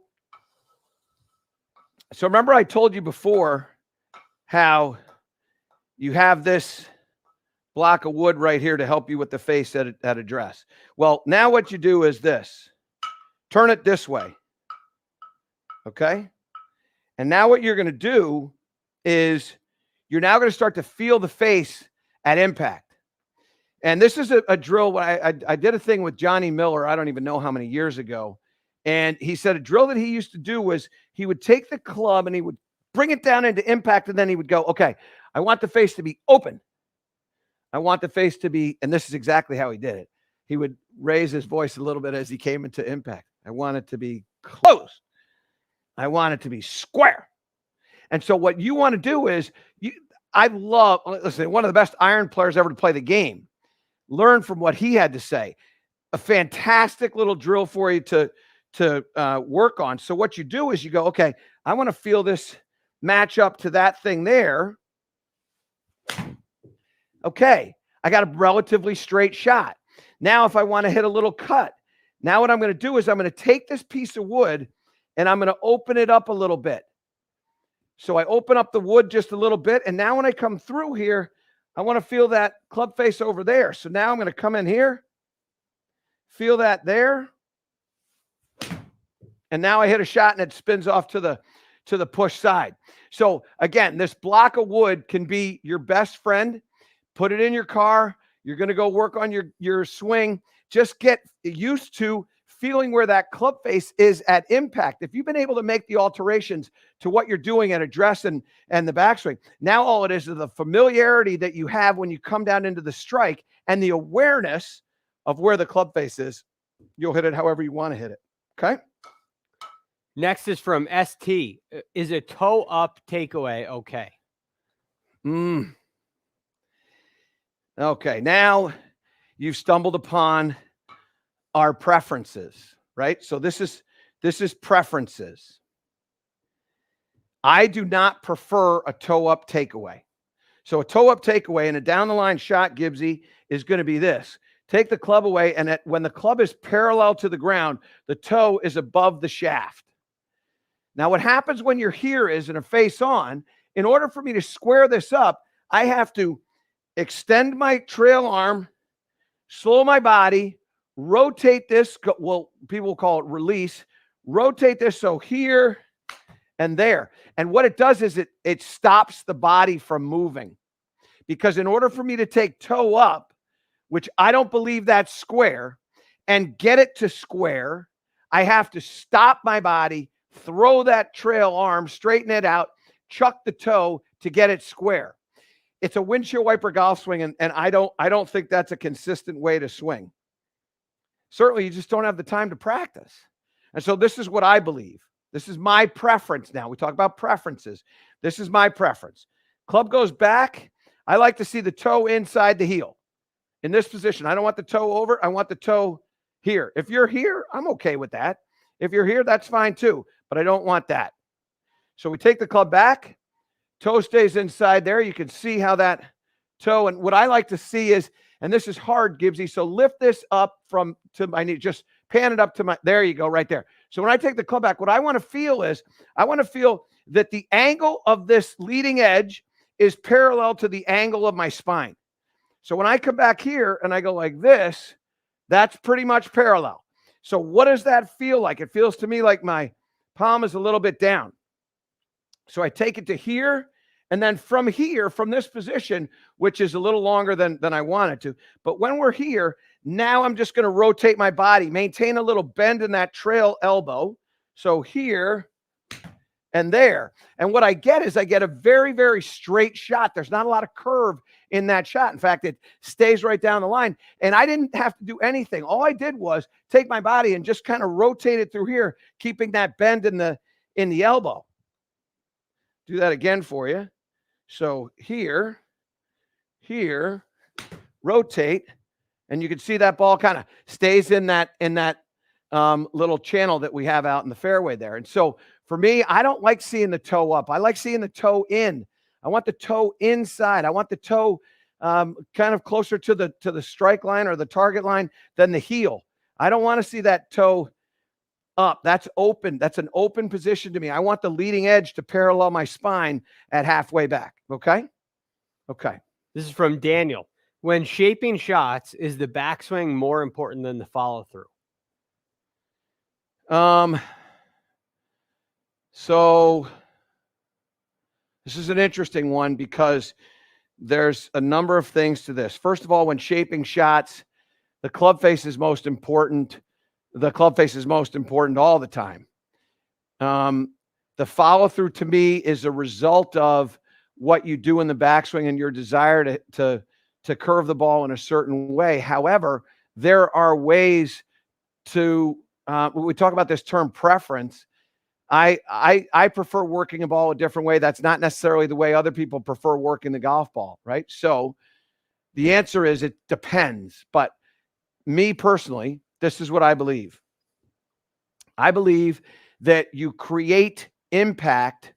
remember I told you before how you have this block of wood right here to help you with the face at address. Well, now what you do is this. Turn it this way, okay? And now what you're going to do is you're now going to start to feel the face at impact. And this is a drill. I did a thing with Johnny Miller, I don't even know how many years ago. And he said a drill that he used to do was he would take the club and he would bring it down into impact, and then he would go, okay, I want the face to be open. I want the face to be, and this is exactly how he did it. He would raise his voice a little bit as he came into impact. I want it to be closed. I want it to be square. And so what you want to do is, listen, one of the best iron players ever to play the game. Learn from what he had to say. A fantastic little drill for you to work on. So what you do is you go, okay, I want to feel this match up to that thing there. Okay, I got a relatively straight shot. Now, if I want to hit a little cut, now what I'm going to do is I'm going to take this piece of wood and I'm going to open it up a little bit. So I open up the wood just a little bit. And now when I come through here, I want to feel that club face over there. So now I'm going to come in here, feel that there. And now I hit a shot and it spins off to the push side. So again, this block of wood can be your best friend. Put it in your car. You're going to go work on your swing. Just get used to feeling where that club face is at impact. If you've been able to make the alterations to what you're doing at address and the backswing, now all it is the familiarity that you have when you come down into the strike and the awareness of where the club face is. You'll hit it however you want to hit it. Okay? Next is from ST. Is a toe up takeaway okay? Okay, now you've stumbled upon our preferences, right? So this is preferences. I do not prefer a toe up takeaway. So a toe up takeaway and a down the line shot, Gibbsy, is going to be this. Take the club away, and when the club is parallel to the ground, the toe is above the shaft. Now what happens when you're here is in a face on, in order for me to square this up, I have to extend my trail arm, slow my body, rotate this. Well, people will call it release. Rotate this so here and there. And what it does is it stops the body from moving. Because in order for me to take toe up, which I don't believe that's square, and get it to square, I have to stop my body, throw that trail arm, straighten it out, chuck the toe to get it square. It's a windshield wiper golf swing, and I don't think that's a consistent way to swing. Certainly, you just don't have the time to practice. And so this is what I believe. This is my preference now. We talk about preferences. This is my preference. Club goes back. I like to see the toe inside the heel in this position. I don't want the toe over. I want the toe here. If you're here, I'm okay with that. If you're here, that's fine too, but I don't want that. So we take the club back. Toe stays inside there. You can see how that toe, and what I like to see is, and this is hard, Gibbsy, so lift this up to my knee. Just pan it up to my, there you go, right there. So when I take the club back, what I want to feel is, I want to feel that the angle of this leading edge is parallel to the angle of my spine. So when I come back here and I go like this, that's pretty much parallel. So what does that feel like? It feels to me like my palm is a little bit down. So I take it to here, and then from here, from this position, which is a little longer than I wanted to, but when we're here, now I'm just going to rotate my body, maintain a little bend in that trail elbow. So here and there. And what I get is I get a very, very straight shot. There's not a lot of curve in that shot. In fact, it stays right down the line. And I didn't have to do anything. All I did was take my body and just kind of rotate it through here, keeping that bend in the elbow. Do that again for you. So here, rotate, and you can see that ball kind of stays in that little channel that we have out in the fairway there. And so for me, I don't like seeing the toe up. I like seeing the toe in. I want the toe inside. I want the toe kind of closer to the strike line or the target line than the heel. I don't want to see that toe up. That's open. That's an open position to me. I want the leading edge to parallel my spine at halfway back. Okay. Okay. This is from Daniel. When shaping shots, is the backswing more important than the follow through? So this is an interesting one because there's a number of things to this. First of all, when shaping shots, the club face is most important. The club face is most important all the time. The follow through to me is a result of what you do in the backswing and your desire to curve the ball in a certain way. However, there are ways to, we talk about this term preference. I prefer working a ball a different way. That's not necessarily the way other people prefer working the golf ball, right? So the answer is it depends. But me personally, this is what I believe. I believe that you create impact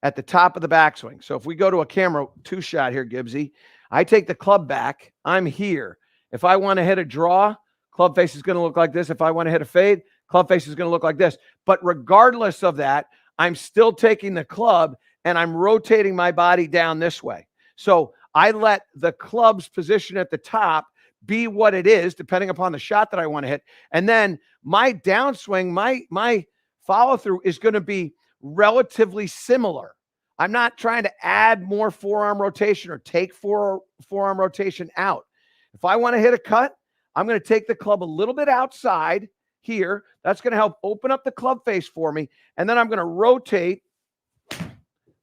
at the top of the backswing. So if we go to a camera 2-shot here, Gibbsy, I take the club back. I'm here. If I want to hit a draw, club face is going to look like this. If I want to hit a fade, club face is going to look like this. But regardless of that, I'm still taking the club and I'm rotating my body down this way. So I let the club's position at the top be what it is, depending upon the shot that I want to hit. And then my downswing, my follow through is going to be relatively similar. I'm not trying to add more forearm rotation or take forearm rotation out. If I want to hit a cut, I'm going to take the club a little bit outside here. That's going to help open up the club face for me. And then I'm going to rotate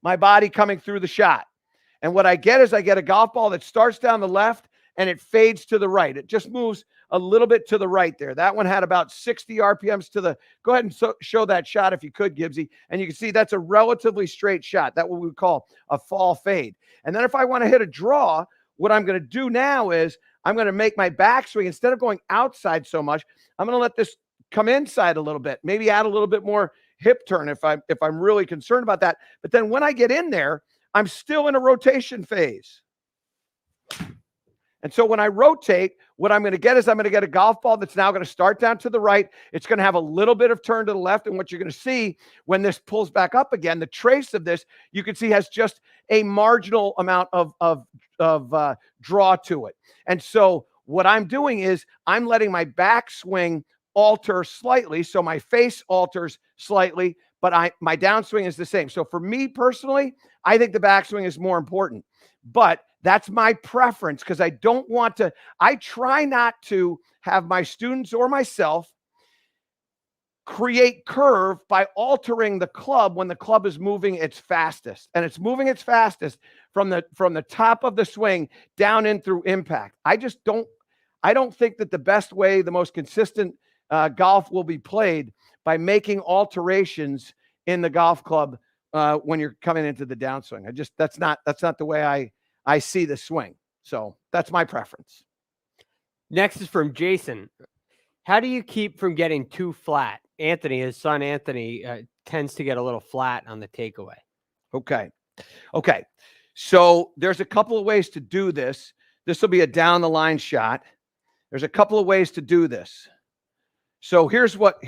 my body coming through the shot. And what I get is I get a golf ball that starts down the left and it fades to the right. It just moves a little bit to the right there. That one had about 60 RPMs to the, go ahead and show that shot if you could, Gibbsy. And you can see that's a relatively straight shot. That's what we would call a fall fade. And then if I want to hit a draw, what I'm going to do now is I'm going to make my backswing, instead of going outside so much, I'm going to let this come inside a little bit, maybe add a little bit more hip turn if I'm really concerned about that. But then when I get in there, I'm still in a rotation phase. And so when I rotate, what I'm going to get is I'm going to get a golf ball that's now going to start down to the right. It's going to have a little bit of turn to the left. And what you're going to see when this pulls back up again, the trace of this, you can see has just a marginal amount of draw to it. And so what I'm doing is I'm letting my backswing alter slightly. So my face alters slightly, but my downswing is the same. So for me personally, I think the backswing is more important. But That's my preference because I don't want to, I try not to have my students or myself create curve by altering the club when the club is moving its fastest. And it's moving its fastest from the top of the swing down in through impact. I don't think that the best way, the most consistent golf will be played by making alterations in the golf club when you're coming into the downswing. That's not the way I see the swing. So that's my preference. Next is from Jason. How do you keep from getting too flat? Anthony, his son Anthony, tends to get a little flat on the takeaway. Okay. So there's a couple of ways to do this. This will be a down the line shot. There's a couple of ways to do this. So here's what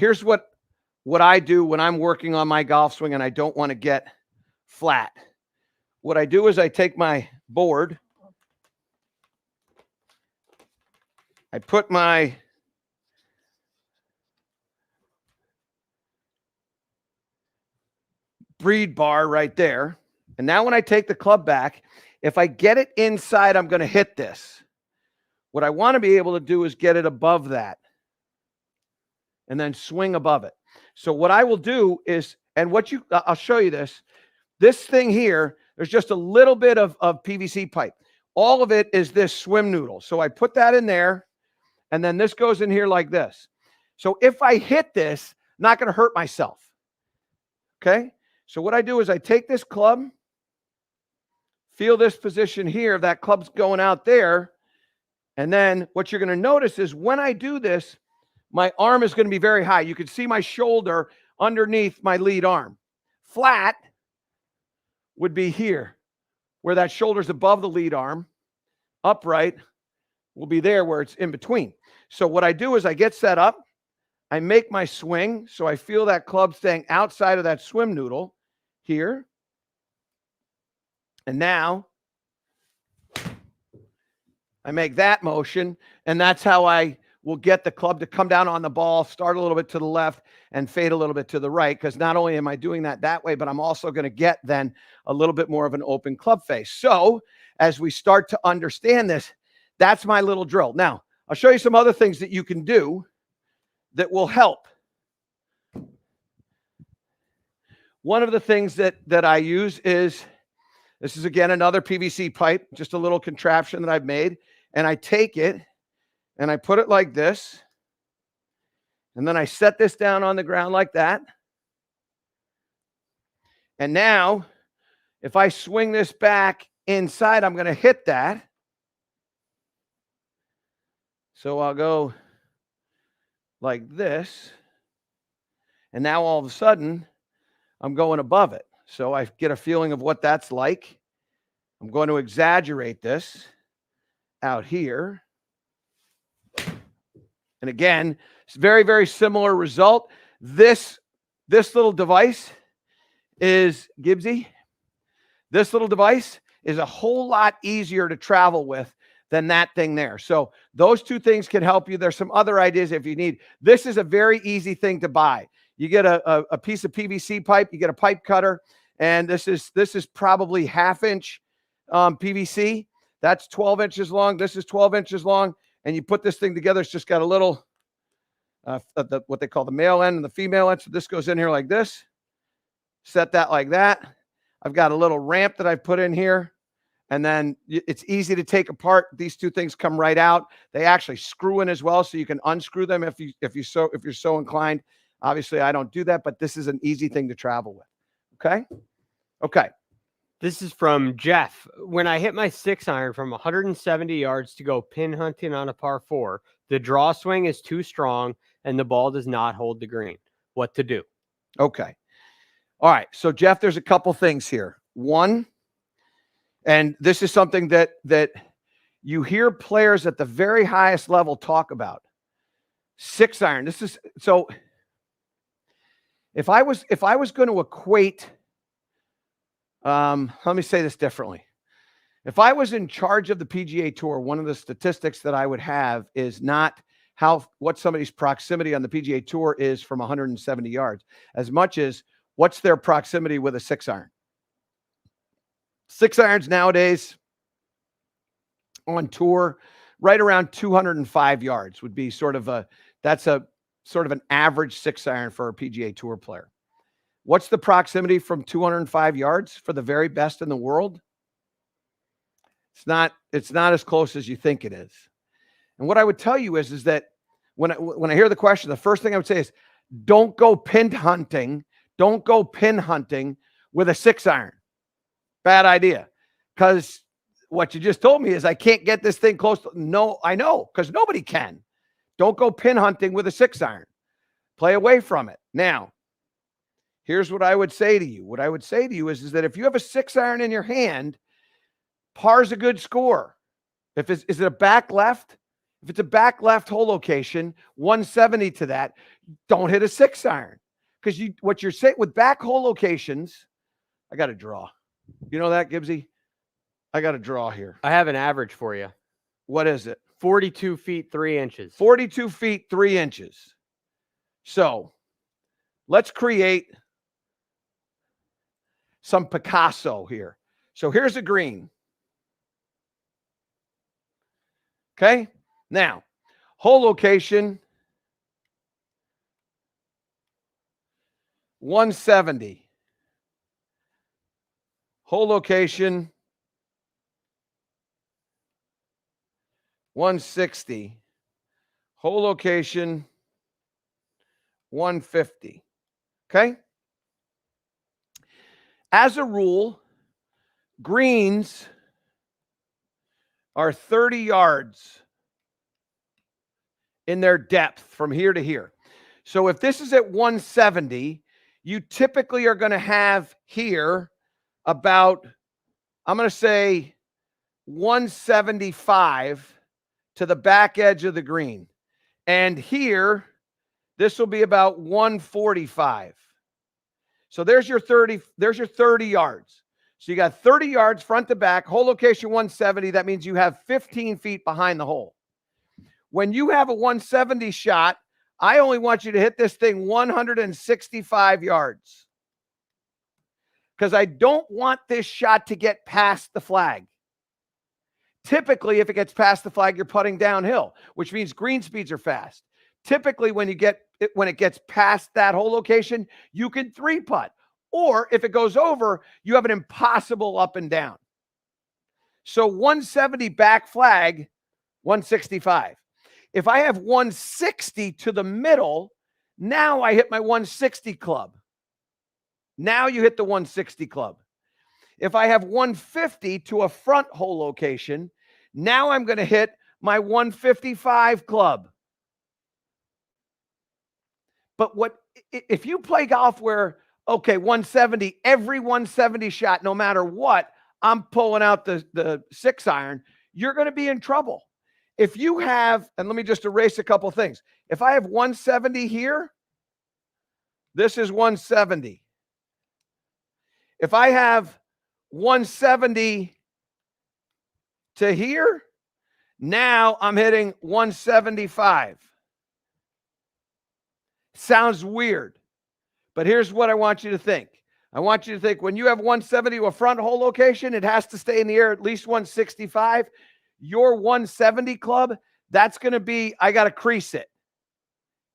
I do when I'm working on my golf swing and I don't want to get flat. What I do is I take my board, I put my breed bar right there. And now when I take the club back, if I get it inside, I'm going to hit this. What I want to be able to do is get it above that and then swing above it. So what I will do is, and I'll show you this. This thing here, there's just a little bit of PVC pipe. All of it is this swim noodle. So I put that in there, and then this goes in here like this. So if I hit this, I'm not going to hurt myself. Okay? So what I do is I take this club, feel this position here, that club's going out there, and then what you're going to notice is when I do this, my arm is going to be very high. You can see my shoulder underneath my lead arm. Flat would be here, where that shoulder's above the lead arm. Upright will be there where it's in between. So what I do is I get set up, I make my swing, so I feel that club staying outside of that swim noodle here. And now I make that motion, and that's how I will get the club to come down on the ball, start a little bit to the left, and fade a little bit to the right, because not only am I doing that way, but I'm also going to get then a little bit more of an open club face. So as we start to understand this, that's my little drill. Now, I'll show you some other things that you can do that will help. One of the things that I use is, this is again another PVC pipe, just a little contraption that I've made, and I take it and I put it like this, and then I set this down on the ground like that. And now, if I swing this back inside, I'm going to hit that. So I'll go like this, and now all of a sudden, I'm going above it. So I get a feeling of what that's like. I'm going to exaggerate this out here. And again, it's very, very similar result. This little device is, Gibbsy, this little device is a whole lot easier to travel with than that thing there. So those two things can help you. There's some other ideas if you need. This is a very easy thing to buy. You get a piece of PVC pipe, you get a pipe cutter, and this is probably 1/2 inch PVC. That's 12 inches long. This is 12 inches long. And you put this thing together. It's just got a little, what they call the male end and the female end. So this goes in here like this. Set that like that. I've got a little ramp that I put in here. And then it's easy to take apart. These two things come right out. They actually screw in as well, so you can unscrew them if you're so inclined. Obviously, I don't do that, but this is an easy thing to travel with. Okay. This is from Jeff. When I hit my 6-iron from 170 yards to go pin hunting on a par 4, the draw swing is too strong and the ball does not hold the green. What to do? Okay. All right. So Jeff, there's a couple things here. One, and this is something that you hear players at the very highest level talk about. 6-iron. This is so. If I was going to equate, let me say this differently. If I was in charge of the PGA Tour, one of the statistics that I would have is not what somebody's proximity on the PGA Tour is from 170 yards, as much as what's their proximity with a 6-iron. 6-irons nowadays, on tour, right around 205 yards would be that's a sort of an average 6-iron for a PGA Tour player. What's the proximity from 205 yards for the very best in the world? It's not as close as you think it is. And what I would tell you is that when I hear the question, the first thing I would say is, don't go pin hunting. Don't go pin hunting with a 6-iron. Bad idea. Because what you just told me is I can't get this thing close. No, I know, because nobody can. Don't go pin hunting with a 6-iron. Play away from it. Now, here's what I would say to you. What I would say to you is that if you have a 6-iron in your hand, par's a good score. Is it a back left? If it's a back left hole location, 170 to that, don't hit a 6-iron. Because what you're saying with back hole locations, I got to draw. You know that, Gibbsy? I got to draw here. I have an average for you. What is it? 42 feet, 3 inches. 42 feet, 3 inches. So let's create some Picasso here. So here's a green. Okay. Now, hole location, 170. Hole location, 160. Hole location, 150. Okay? As a rule, greens are 30 yards in their depth from here to here. So if this is at 170, you typically are going to have here about, I'm going to say 175 to the back edge of the green. And here, this will be about 145. So there's your 30 yards. So you got 30 yards front to back, hole location 170. That means you have 15 feet behind the hole. When you have a 170 shot, I only want you to hit this thing 165 yards. Because I don't want this shot to get past the flag. Typically, if it gets past the flag, you're putting downhill, which means green speeds are fast. Typically, when it gets past that hole location, you can 3-putt. Or if it goes over, you have an impossible up and down. So 170 back flag, 165. If I have 160 to the middle, now I hit my 160 club. Now you hit the 160 club. If I have 150 to a front hole location, now I'm going to hit my 155 club. But if you play golf where, okay, 170, every 170 shot, no matter what, I'm pulling out the 6-iron, you're going to be in trouble. If you have, and let me just erase a couple things. If I have 170 here, this is 170. If I have 170 to here, now I'm hitting 175. Sounds weird, but here's what I want you to think. I want you to think when you have 170 to a front hole location, it has to stay in the air at least 165. Your 170 club, that's going to be, I got to crease it.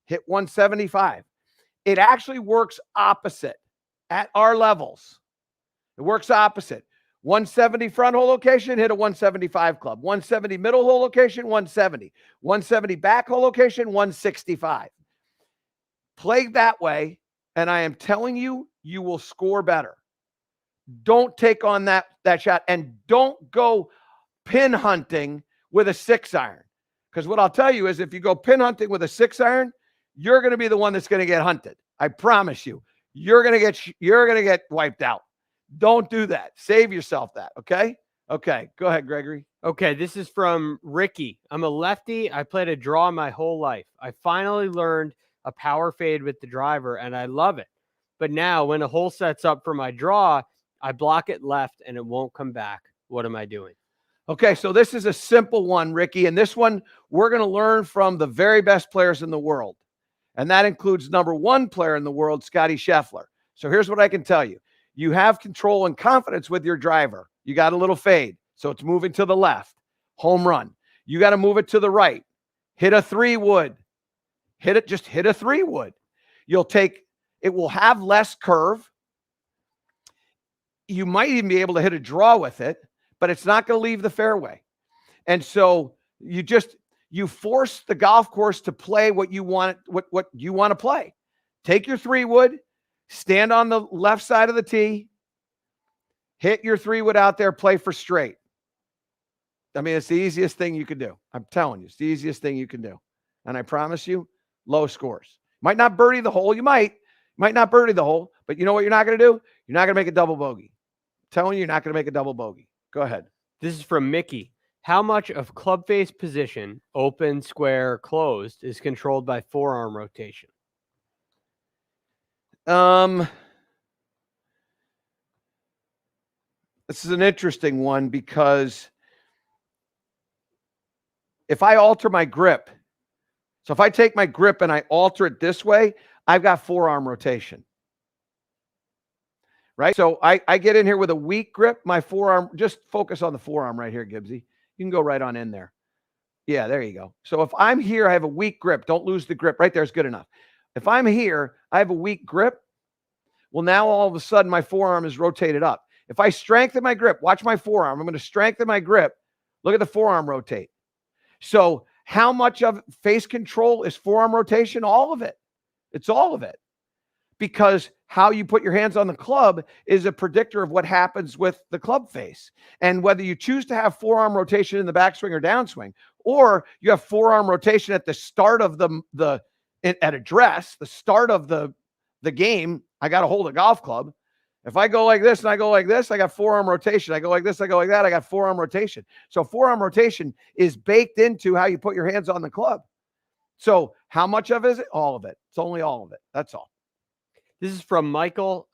Hit 175. It actually works opposite at our levels. It works opposite. 170 front hole location, hit a 175 club. 170 middle hole location, 170. 170 back hole location, 165. Play that way, and I am telling you, you will score better. Don't take on that shot, and don't go pin hunting with a 6-iron. Because what I'll tell you is if you go pin hunting with a 6-iron, you're going to be the one that's going to get hunted. I promise you. You're going to get wiped out. Don't do that. Save yourself that, okay? Okay, go ahead, Gregory. Okay, this is from Ricky. I'm a lefty. I played a draw my whole life. I finally learned a power fade with the driver, and I love it. But now when a hole sets up for my draw, I block it left, and it won't come back. What am I doing? Okay, so this is a simple one, Ricky, and this one we're going to learn from the very best players in the world, and that includes #1 player in the world, Scotty Scheffler. So here's what I can tell you. You have control and confidence with your driver. You got a little fade, so it's moving to the left. home run. You got to move it to the right. Hit a 3-wood. Just hit a 3-wood. It will have less curve. You might even be able to hit a draw with it, but it's not going to leave the fairway. And so you force the golf course to play what you want to play. Take your 3-wood, stand on the left side of the tee, hit your 3-wood out there, play for straight. I mean, it's the easiest thing you can do. I'm telling you, it's the easiest thing you can do. And I promise you, low scores. Might not birdie the hole. You might not birdie the hole, but you know what you're not going to do? You're not going to make a double bogey. I'm telling you, you're not going to make a double bogey. Go ahead. This is from Mickey. How much of club face position, open, square, closed, is controlled by forearm rotation? This is an interesting one because if I alter my grip, so if I take my grip and I alter it this way, I've got forearm rotation. Right? So I get in here with a weak grip, my forearm, just focus on the forearm right here, Gibbsy. You can go right on in there. Yeah, there you go. So if I'm here, I have a weak grip. Don't lose the grip. Right there is good enough. If I'm here, I have a weak grip. Well, now all of a sudden my forearm is rotated up. If I strengthen my grip, watch my forearm. I'm going to strengthen my grip. Look at the forearm rotate. So how much of face control is forearm rotation? All of it. It's all of it. Because how you put your hands on the club is a predictor of what happens with the club face. And whether you choose to have forearm rotation in the backswing or downswing, or you have forearm rotation at the start of at address, the start of the game, I got to hold a golf club. If I go like this and I go like this, I got forearm rotation. I go like this, I go like that, I got forearm rotation. So forearm rotation is baked into how you put your hands on the club. So how much of it is it? All of it. It's only all of it. That's all. This is from Michael.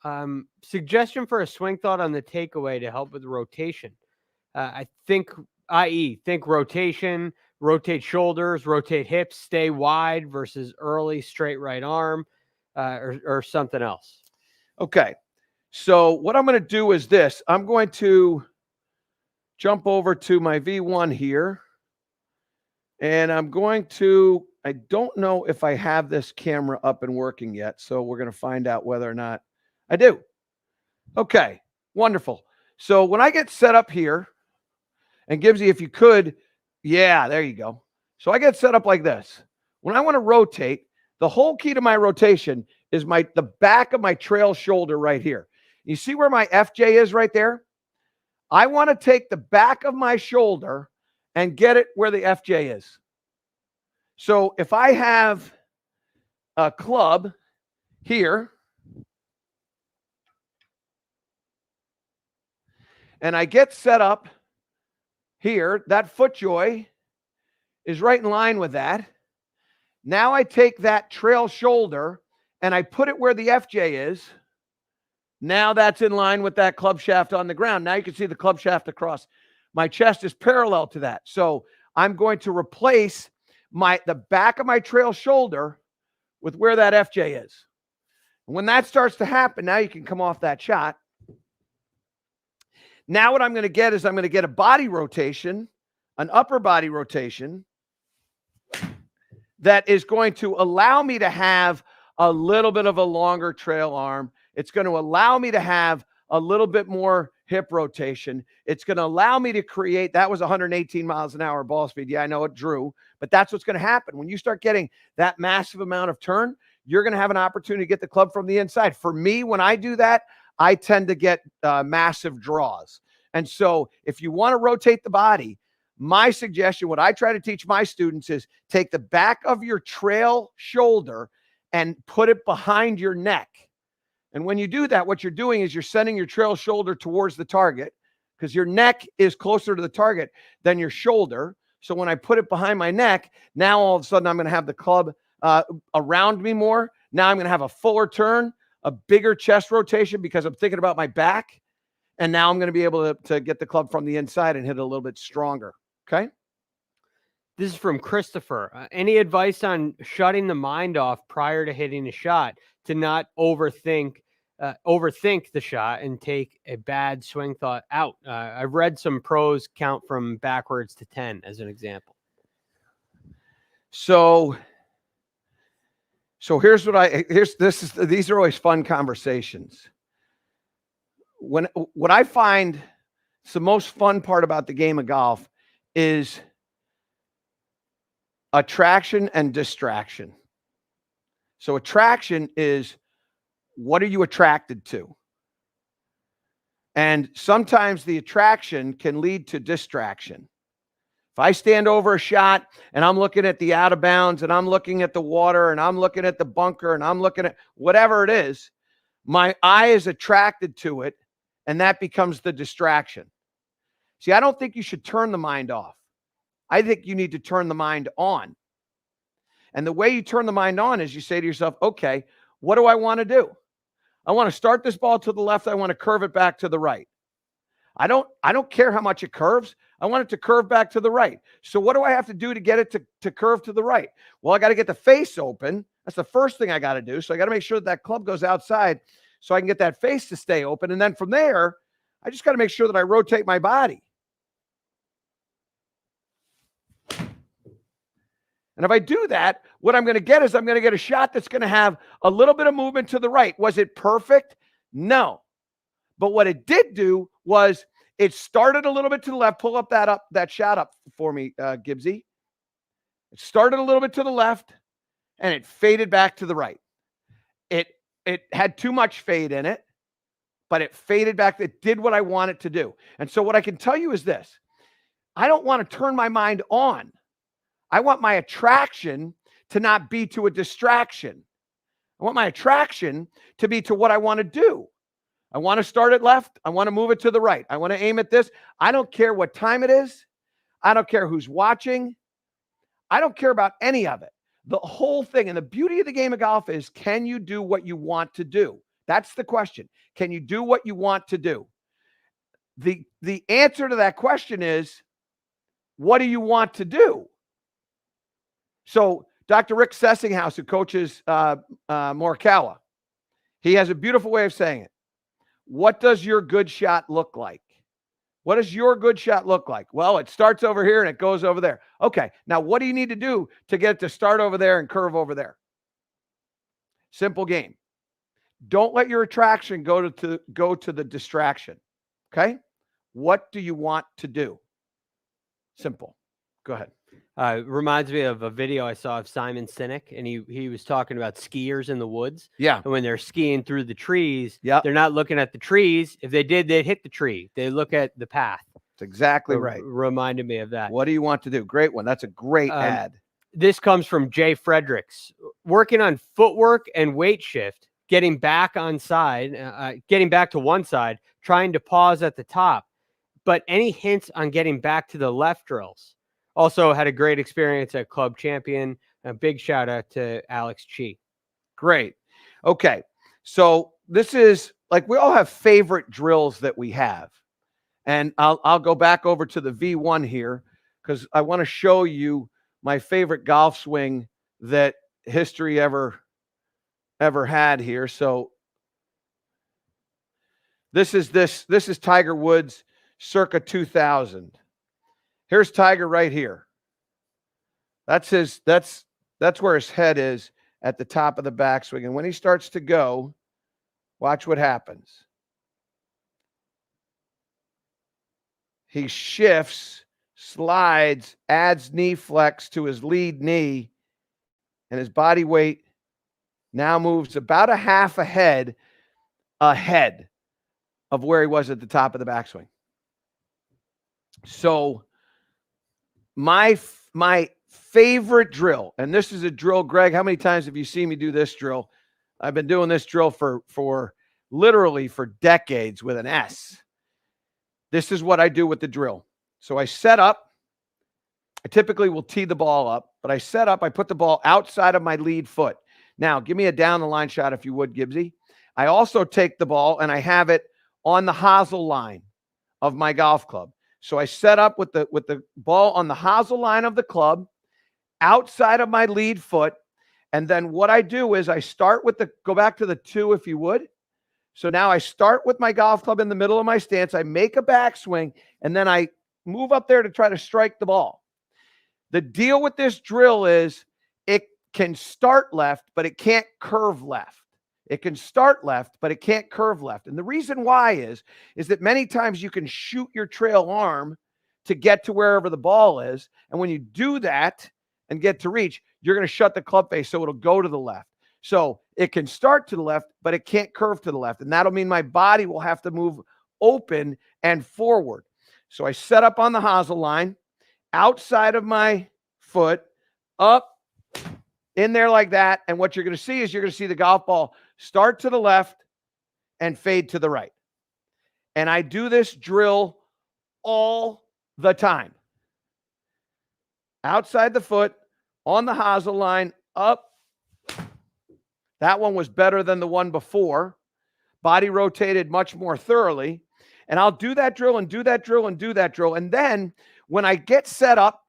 Suggestion for a swing thought on the takeaway to help with rotation. I think, i.e., think rotation, rotate shoulders, rotate hips, stay wide versus early straight right arm, or something else. Okay. So what I'm going to do is this. I'm going to jump over to my V1 here. And I'm going to, I don't know if I have this camera up and working yet. So we're going to find out whether or not I do. Okay. Wonderful. So when I get set up here, and Gibbsy, if you could, yeah, there you go. So I get set up like this. When I want to rotate, the whole key to my rotation is the back of my trail shoulder right here. You see where my FJ is right there? I want to take the back of my shoulder and get it where the FJ is. So if I have a club here, and I get set up here, that FootJoy is right in line with that. Now I take that trail shoulder and I put it where the FJ is. Now that's in line with that club shaft on the ground. Now you can see the club shaft across my chest is parallel to that. So I'm going to replace the back of my trail shoulder with where that FJ is. And when that starts to happen, now you can come off that shot. Now what I'm going to get is I'm going to get a body rotation, an upper body rotation that is going to allow me to have a little bit of a longer trail arm. It's going to allow me to have a little bit more hip rotation. It's going to allow me to create, that was 118 miles an hour ball speed. Yeah, I know it drew, but that's what's going to happen. When you start getting that massive amount of turn, you're going to have an opportunity to get the club from the inside. For me, when I do that, I tend to get massive draws. And so if you want to rotate the body, my suggestion, what I try to teach my students is take the back of your trail shoulder and put it behind your neck. And when you do that, what you're doing is you're sending your trail shoulder towards the target because your neck is closer to the target than your shoulder. So when I put it behind my neck, now all of a sudden I'm going to have the club around me more. Now I'm going to have a fuller turn, a bigger chest rotation because I'm thinking about my back. And now I'm going to be able to get the club from the inside and hit it a little bit stronger. Okay. This is from Christopher. Any advice on shutting the mind off prior to hitting a shot to not overthink overthink the shot and take a bad swing thought out. I've read some pros count from backwards to 10 as an example. So here's what these are always fun conversations. What I find it's the most fun part about the game of golf is attraction and distraction. So attraction is, what are you attracted to? And sometimes the attraction can lead to distraction. If I stand over a shot and I'm looking at the out of bounds and I'm looking at the water and I'm looking at the bunker and I'm looking at whatever it is, my eye is attracted to it, and that becomes the distraction. See, I don't think you should turn the mind off. I think you need to turn the mind on. And the way you turn the mind on is you say to yourself, okay, what do I want to do? I want to start this ball to the left. I want to curve it back to the right. I don't care how much it curves. I want it to curve back to the right. So what do I have to do to get it to curve to the right? Well, I got to get the face open. That's the first thing I got to do. So I got to make sure that club goes outside so I can get that face to stay open. And then from there, I just got to make sure that I rotate my body. And if I do that, what I'm going to get is I'm going to get a shot that's going to have a little bit of movement to the right. Was it perfect? No. But what it did do was it started a little bit to the left. Pull up that shot up for me, Gibbsy. It started a little bit to the left, and it faded back to the right. It had too much fade in it, but it faded back. It did what I want it to do. And so what I can tell you is this. I don't want to turn my mind on. I want my attraction to not be to a distraction. I want my attraction to be to what I want to do. I want to start it left. I want to move it to the right. I want to aim at this. I don't care what time it is. I don't care who's watching. I don't care about any of it. The whole thing. And the beauty of the game of golf is, can you do what you want to do? That's the question. Can you do what you want to do? The answer to that question is, what do you want to do? So Dr. Rick Sessinghaus, who coaches Morikawa, he has a beautiful way of saying it. What does your good shot look like? What does your good shot look like? Well, it starts over here and it goes over there. Okay, now what do you need to do to get it to start over there and curve over there? Simple game. Don't let your attraction go to the distraction. Okay? What do you want to do? Simple. Go ahead. Reminds me of a video I saw of Simon Sinek, and he was talking about skiers in the woods. Yeah. And when they're skiing through the trees, yep, they're not looking at the trees. If they did, they'd hit the tree. They look at the path. That's exactly right. Reminded me of that. What do you want to do? Great one. That's a great ad. This comes from Jay Fredericks. Working on footwork and weight shift, getting back to one side, trying to pause at the top. But any hints on getting back to the left drills? Also had a great experience at Club Champion. A big shout out to Alex Chi. Great. Okay. So this is like, we all have favorite drills that we have. And I'll go back over to the V1 here because I want to show you my favorite golf swing that history ever had here. So this is Tiger Woods circa 2000. Here's Tiger right here. That's where his head is at the top of the backswing. And when he starts to go, watch what happens. He shifts, slides, adds knee flex to his lead knee, and his body weight now moves about a half a head ahead of where he was at the top of the backswing. So my favorite drill, and this is a drill, Greg, how many times have you seen me do this drill? I've been doing this drill for literally for decades with an S. This is what I do with the drill. So I set up. I typically will tee the ball up, but I set up. I put the ball outside of my lead foot. Now, give me a down the line shot if you would, Gibbsy. I also take the ball and I have it on the hosel line of my golf club. So I set up with the ball on the hosel line of the club, outside of my lead foot. And then what I do is I start with go back to the 2, if you would. So now I start with my golf club in the middle of my stance. I make a backswing, and then I move up there to try to strike the ball. The deal with this drill is it can start left, but it can't curve left. It can start left, but it can't curve left. And the reason why is that many times you can shoot your trail arm to get to wherever the ball is. And when you do that and get to reach, you're going to shut the club face so it'll go to the left. So it can start to the left, but it can't curve to the left. And that'll mean my body will have to move open and forward. So I set up on the hosel line, outside of my foot, up in there like that. And what you're going to see is you're going to see the golf ball start to the left and fade to the right. And I do this drill all the time. Outside the foot, on the hosel line, up. That one was better than the one before. Body rotated much more thoroughly. And I'll do that drill and do that drill and do that drill. And then when I get set up,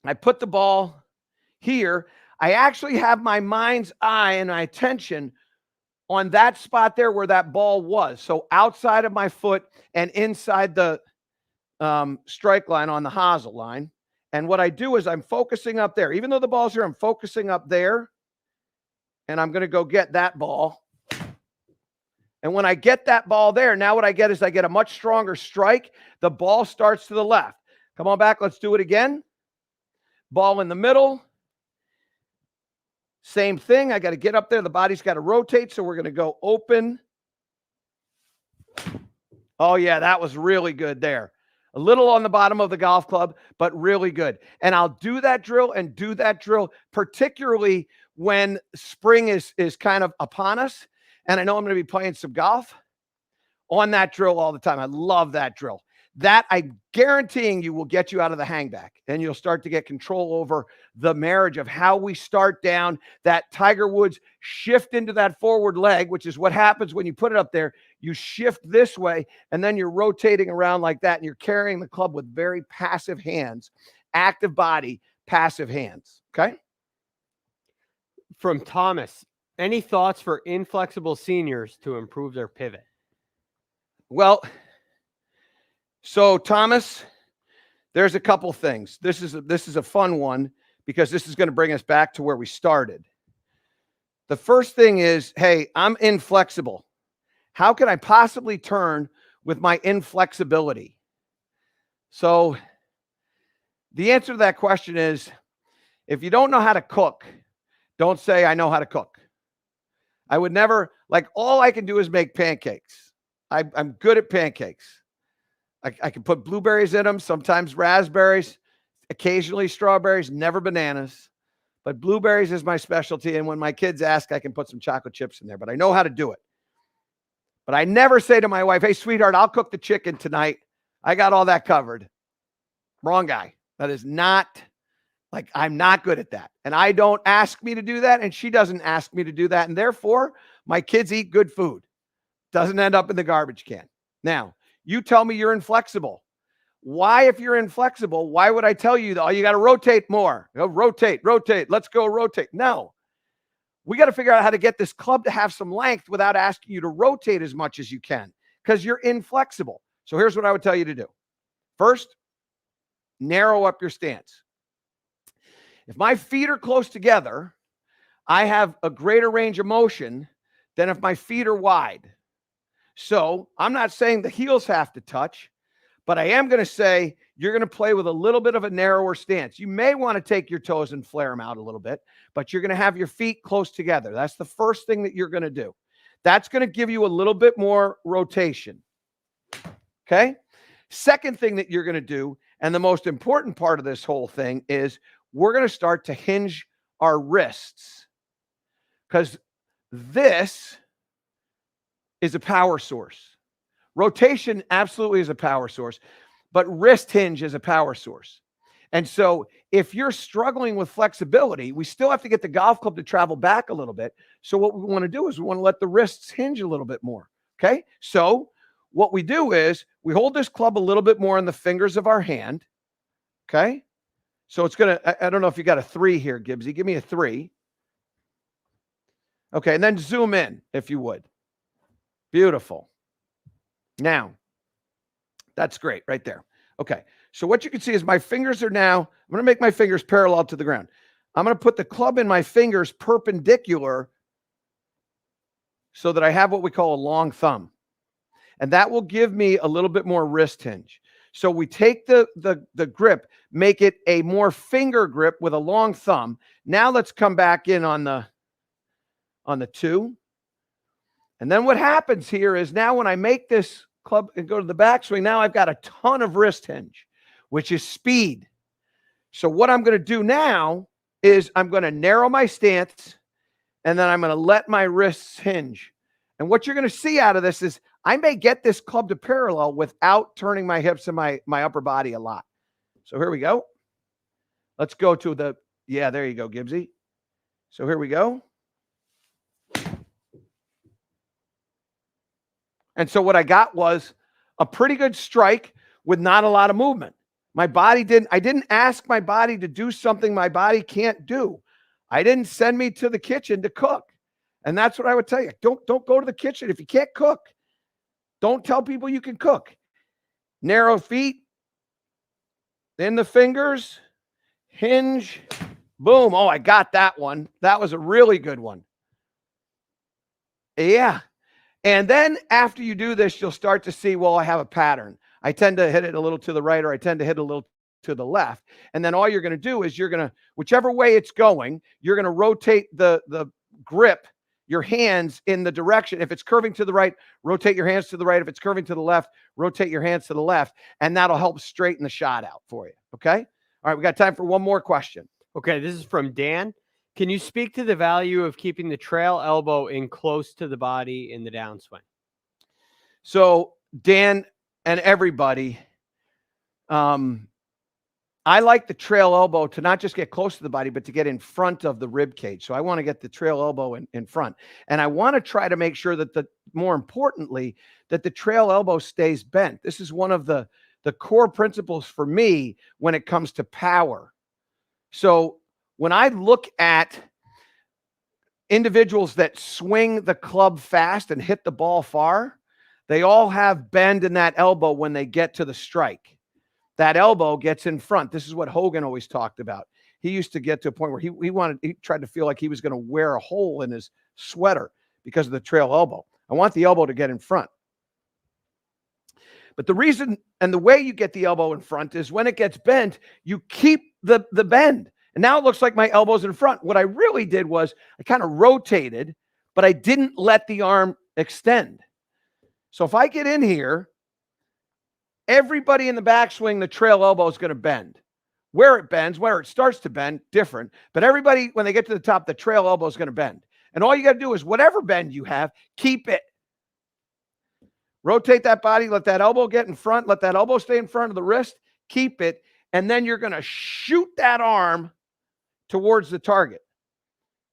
I put the ball here. I actually have my mind's eye and my attention on that spot there where that ball was. So outside of my foot and inside the strike line on the hosel line. And what I do is I'm focusing up there. Even though the ball's here, I'm focusing up there. And I'm going to go get that ball. And when I get that ball there, now what I get is I get a much stronger strike. The ball starts to the left. Come on back. Let's do it again. Ball in the middle. Same thing. I got to get up there. The body's got to rotate. So we're going to go open. Oh, yeah, that was really good there. A little on the bottom of the golf club, but really good. And I'll do that drill and do that drill, particularly when spring is kind of upon us. And I know I'm going to be playing some golf on that drill all the time. I love that drill. That I'm guaranteeing you will get you out of the hangback, and you'll start to get control over the marriage of how we start down that Tiger Woods shift into that forward leg, which is what happens when you put it up there. You shift this way, and then you're rotating around like that, and you're carrying the club with very passive hands, active body, passive hands. Okay. From Thomas, any thoughts for inflexible seniors to improve their pivot? Well, so Thomas, there's a couple things. This is a fun one because this is going to bring us back to where we started. The first thing is, hey, I'm inflexible. How can I possibly turn with my inflexibility? So the answer to that question is, if you don't know how to cook, don't say I know how to cook. I would never, like, all I can do is make pancakes. I'm good at pancakes. I can put blueberries in them, sometimes raspberries, occasionally strawberries, never bananas. But blueberries is my specialty. And when my kids ask, I can put some chocolate chips in there, but I know how to do it. But I never say to my wife, hey, sweetheart, I'll cook the chicken tonight. I got all that covered. Wrong guy. That is not, like, I'm not good at that. And I don't ask me to do that, and she doesn't ask me to do that. And therefore, my kids eat good food. Doesn't end up in the garbage can. Now, you tell me you're inflexible. Why, if you're inflexible, why would I tell you that? Oh, you got to rotate more. Go rotate. Let's go rotate. No. We got to figure out how to get this club to have some length without asking you to rotate as much as you can because you're inflexible. So here's what I would tell you to do. First, narrow up your stance. If my feet are close together, I have a greater range of motion than if my feet are wide. So I'm not saying the heels have to touch, but I am going to say you're going to play with a little bit of a narrower stance. You may want to take your toes and flare them out a little bit, but you're going to have your feet close together. That's the first thing that you're going to do. That's going to give you a little bit more rotation. Okay. Second thing that you're going to do, and the most important part of this whole thing, is we're going to start to hinge our wrists, because this is a power source. Rotation absolutely is a power source, but wrist hinge is a power source. And so if you're struggling with flexibility, we still have to get the golf club to travel back a little bit. So what we want to do is we want to let the wrists hinge a little bit more. Okay. So what we do is we hold this club a little bit more in the fingers of our hand. Okay. So it's going to, I don't know if you got a 3 here, Gibbsy. Give me a 3. Okay. And then zoom in if you would. Beautiful. Now, that's great right there. Okay. So what you can see is my fingers are now, I'm going to make my fingers parallel to the ground. I'm going to put the club in my fingers perpendicular so that I have what we call a long thumb. And that will give me a little bit more wrist hinge. So we take the grip, make it a more finger grip with a long thumb. Now let's come back in on the 2. And then what happens here is now when I make this club and go to the backswing, now I've got a ton of wrist hinge, which is speed. So what I'm going to do now is I'm going to narrow my stance, and then I'm going to let my wrists hinge. And what you're going to see out of this is I may get this club to parallel without turning my hips and my upper body a lot. So here we go. Let's go to the, yeah, there you go, Gibbsy. So here we go. And so what I got was a pretty good strike with not a lot of movement. I didn't ask my body to do something my body can't do. I didn't send me to the kitchen to cook. And that's what I would tell you. Don't go to the kitchen if you can't cook. Don't tell people you can cook. Narrow feet, in the fingers, hinge, boom. Oh, I got that one. That was a really good one. Yeah. And then after you do this, you'll start to see, well, I have a pattern. I tend to hit it a little to the right, or I tend to hit a little to the left. And then all you're going to do is you're going to, whichever way it's going, you're going to rotate the grip, your hands in the direction. If it's curving to the right, rotate your hands to the right. If it's curving to the left, rotate your hands to the left. And that'll help straighten the shot out for you. Okay. All right. We got time for one more question. Okay. This is from Dan. Can you speak to the value of keeping the trail elbow in close to the body in the downswing? So Dan and everybody, I like the trail elbow to not just get close to the body, but to get in front of the rib cage. So I want to get the trail elbow in front. And I want to try to make sure that more importantly, that the trail elbow stays bent. This is one of the core principles for me when it comes to power. So when I look at individuals that swing the club fast and hit the ball far, they all have bend in that elbow when they get to the strike. That elbow gets in front. This is what Hogan always talked about. He used to get to a point where he tried to feel like he was going to wear a hole in his sweater because of the trail elbow. I want the elbow to get in front. But the reason and the way you get the elbow in front is when it gets bent, you keep the bend. And now it looks like my elbow's in front. What I really did was I kind of rotated, but I didn't let the arm extend. So if I get in here, everybody in the backswing, the trail elbow is going to bend. Where it bends, where it starts to bend, different. But everybody, when they get to the top, the trail elbow is going to bend. And all you got to do is whatever bend you have, keep it. Rotate that body, let that elbow get in front, let that elbow stay in front of the wrist, keep it, and then you're going to shoot that arm towards the target.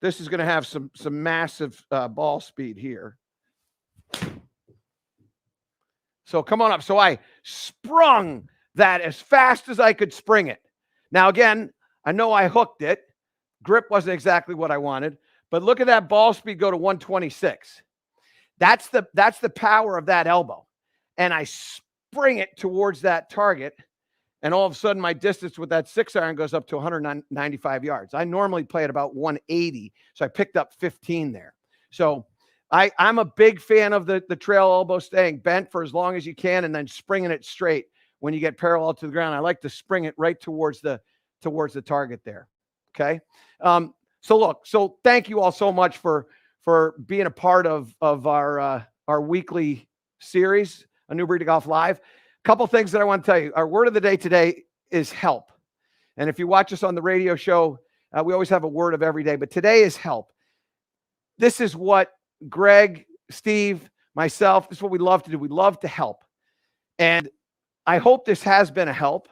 This is going to have some massive ball speed here. So come on up. So I sprung that as fast as I could spring it. Now, again, I know I hooked it. Grip wasn't exactly what I wanted, but look at that ball speed go to 126. That's the power of that elbow. And I spring it towards that target. And all of a sudden, my distance with that 6-iron goes up to 195 yards. I normally play at about 180. So I picked up 15 there. So I'm a big fan of the trail elbow staying bent for as long as you can and then springing it straight when you get parallel to the ground. I like to spring it right towards the target there. Okay. So thank you all so much for being a part of our weekly series, A New Breed of Golf Live. A couple things that I want to tell you. Our word of the day today is help. And if you watch us on the radio show, we always have a word of every day, but today is help. This is what Greg, Steve, myself, this is what we love to do. We love to help. And I hope this has been a help.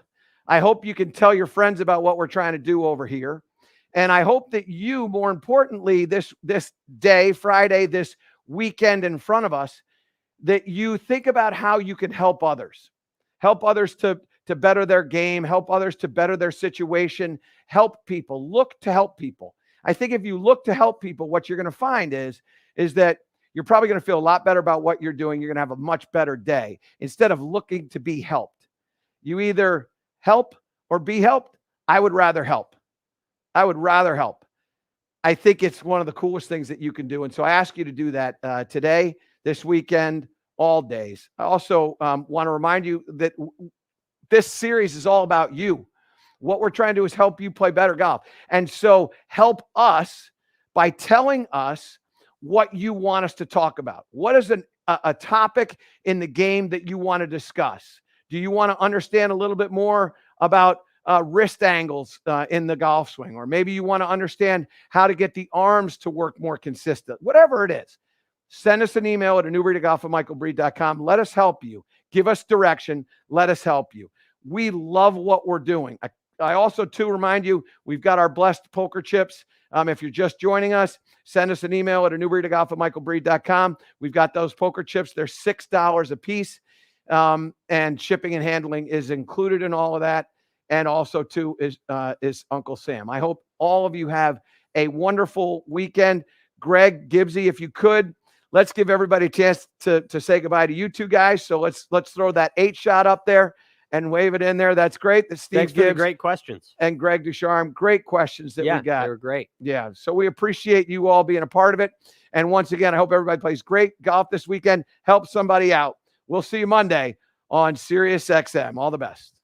I hope you can tell your friends about what we're trying to do over here. And I hope that you, more importantly, this day, Friday, this weekend in front of us, that you think about how you can help others to better their game, help others to better their situation, help people, look to help people. I think if you look to help people, what you're going to find is that you're probably going to feel a lot better about what you're doing. You're going to have a much better day instead of looking to be helped. You either help or be helped. I would rather help. I would rather help. I think it's one of the coolest things that you can do. And so I ask you to do that today, this weekend, all days. I also want to remind you that this series is all about you. What we're trying to do is help you play better golf. And so help us by telling us what you want us to talk about. What is a topic in the game that you want to discuss? Do you want to understand a little bit more about wrist angles in the golf swing? Or maybe you want to understand how to get the arms to work more consistent. Whatever it is, send us an email at anewbreedofgolf@michaelbreed.com. Let us help you. Give us direction. Let us help you. We love what we're doing. I also, too, remind you, we've got our blessed poker chips. If you're just joining us, send us an email at anewbreedofgolf@michaelbreed.com. We've got those poker chips. They're $6 a piece, and shipping and handling is included in all of that. And also, too, is Uncle Sam. I hope all of you have a wonderful weekend. Greg, Gibbsy, if you could, let's give everybody a chance to say goodbye to you two guys. So let's throw that 8 shot up there and wave it in there. That's great. That's Steve Thanks Gibbs for the great questions. and Greg Ducharme. Great questions that we got. They were great. Yeah. So we appreciate you all being a part of it. And once again, I hope everybody plays great golf this weekend. Help somebody out. We'll see you Monday on Sirius XM. All the best.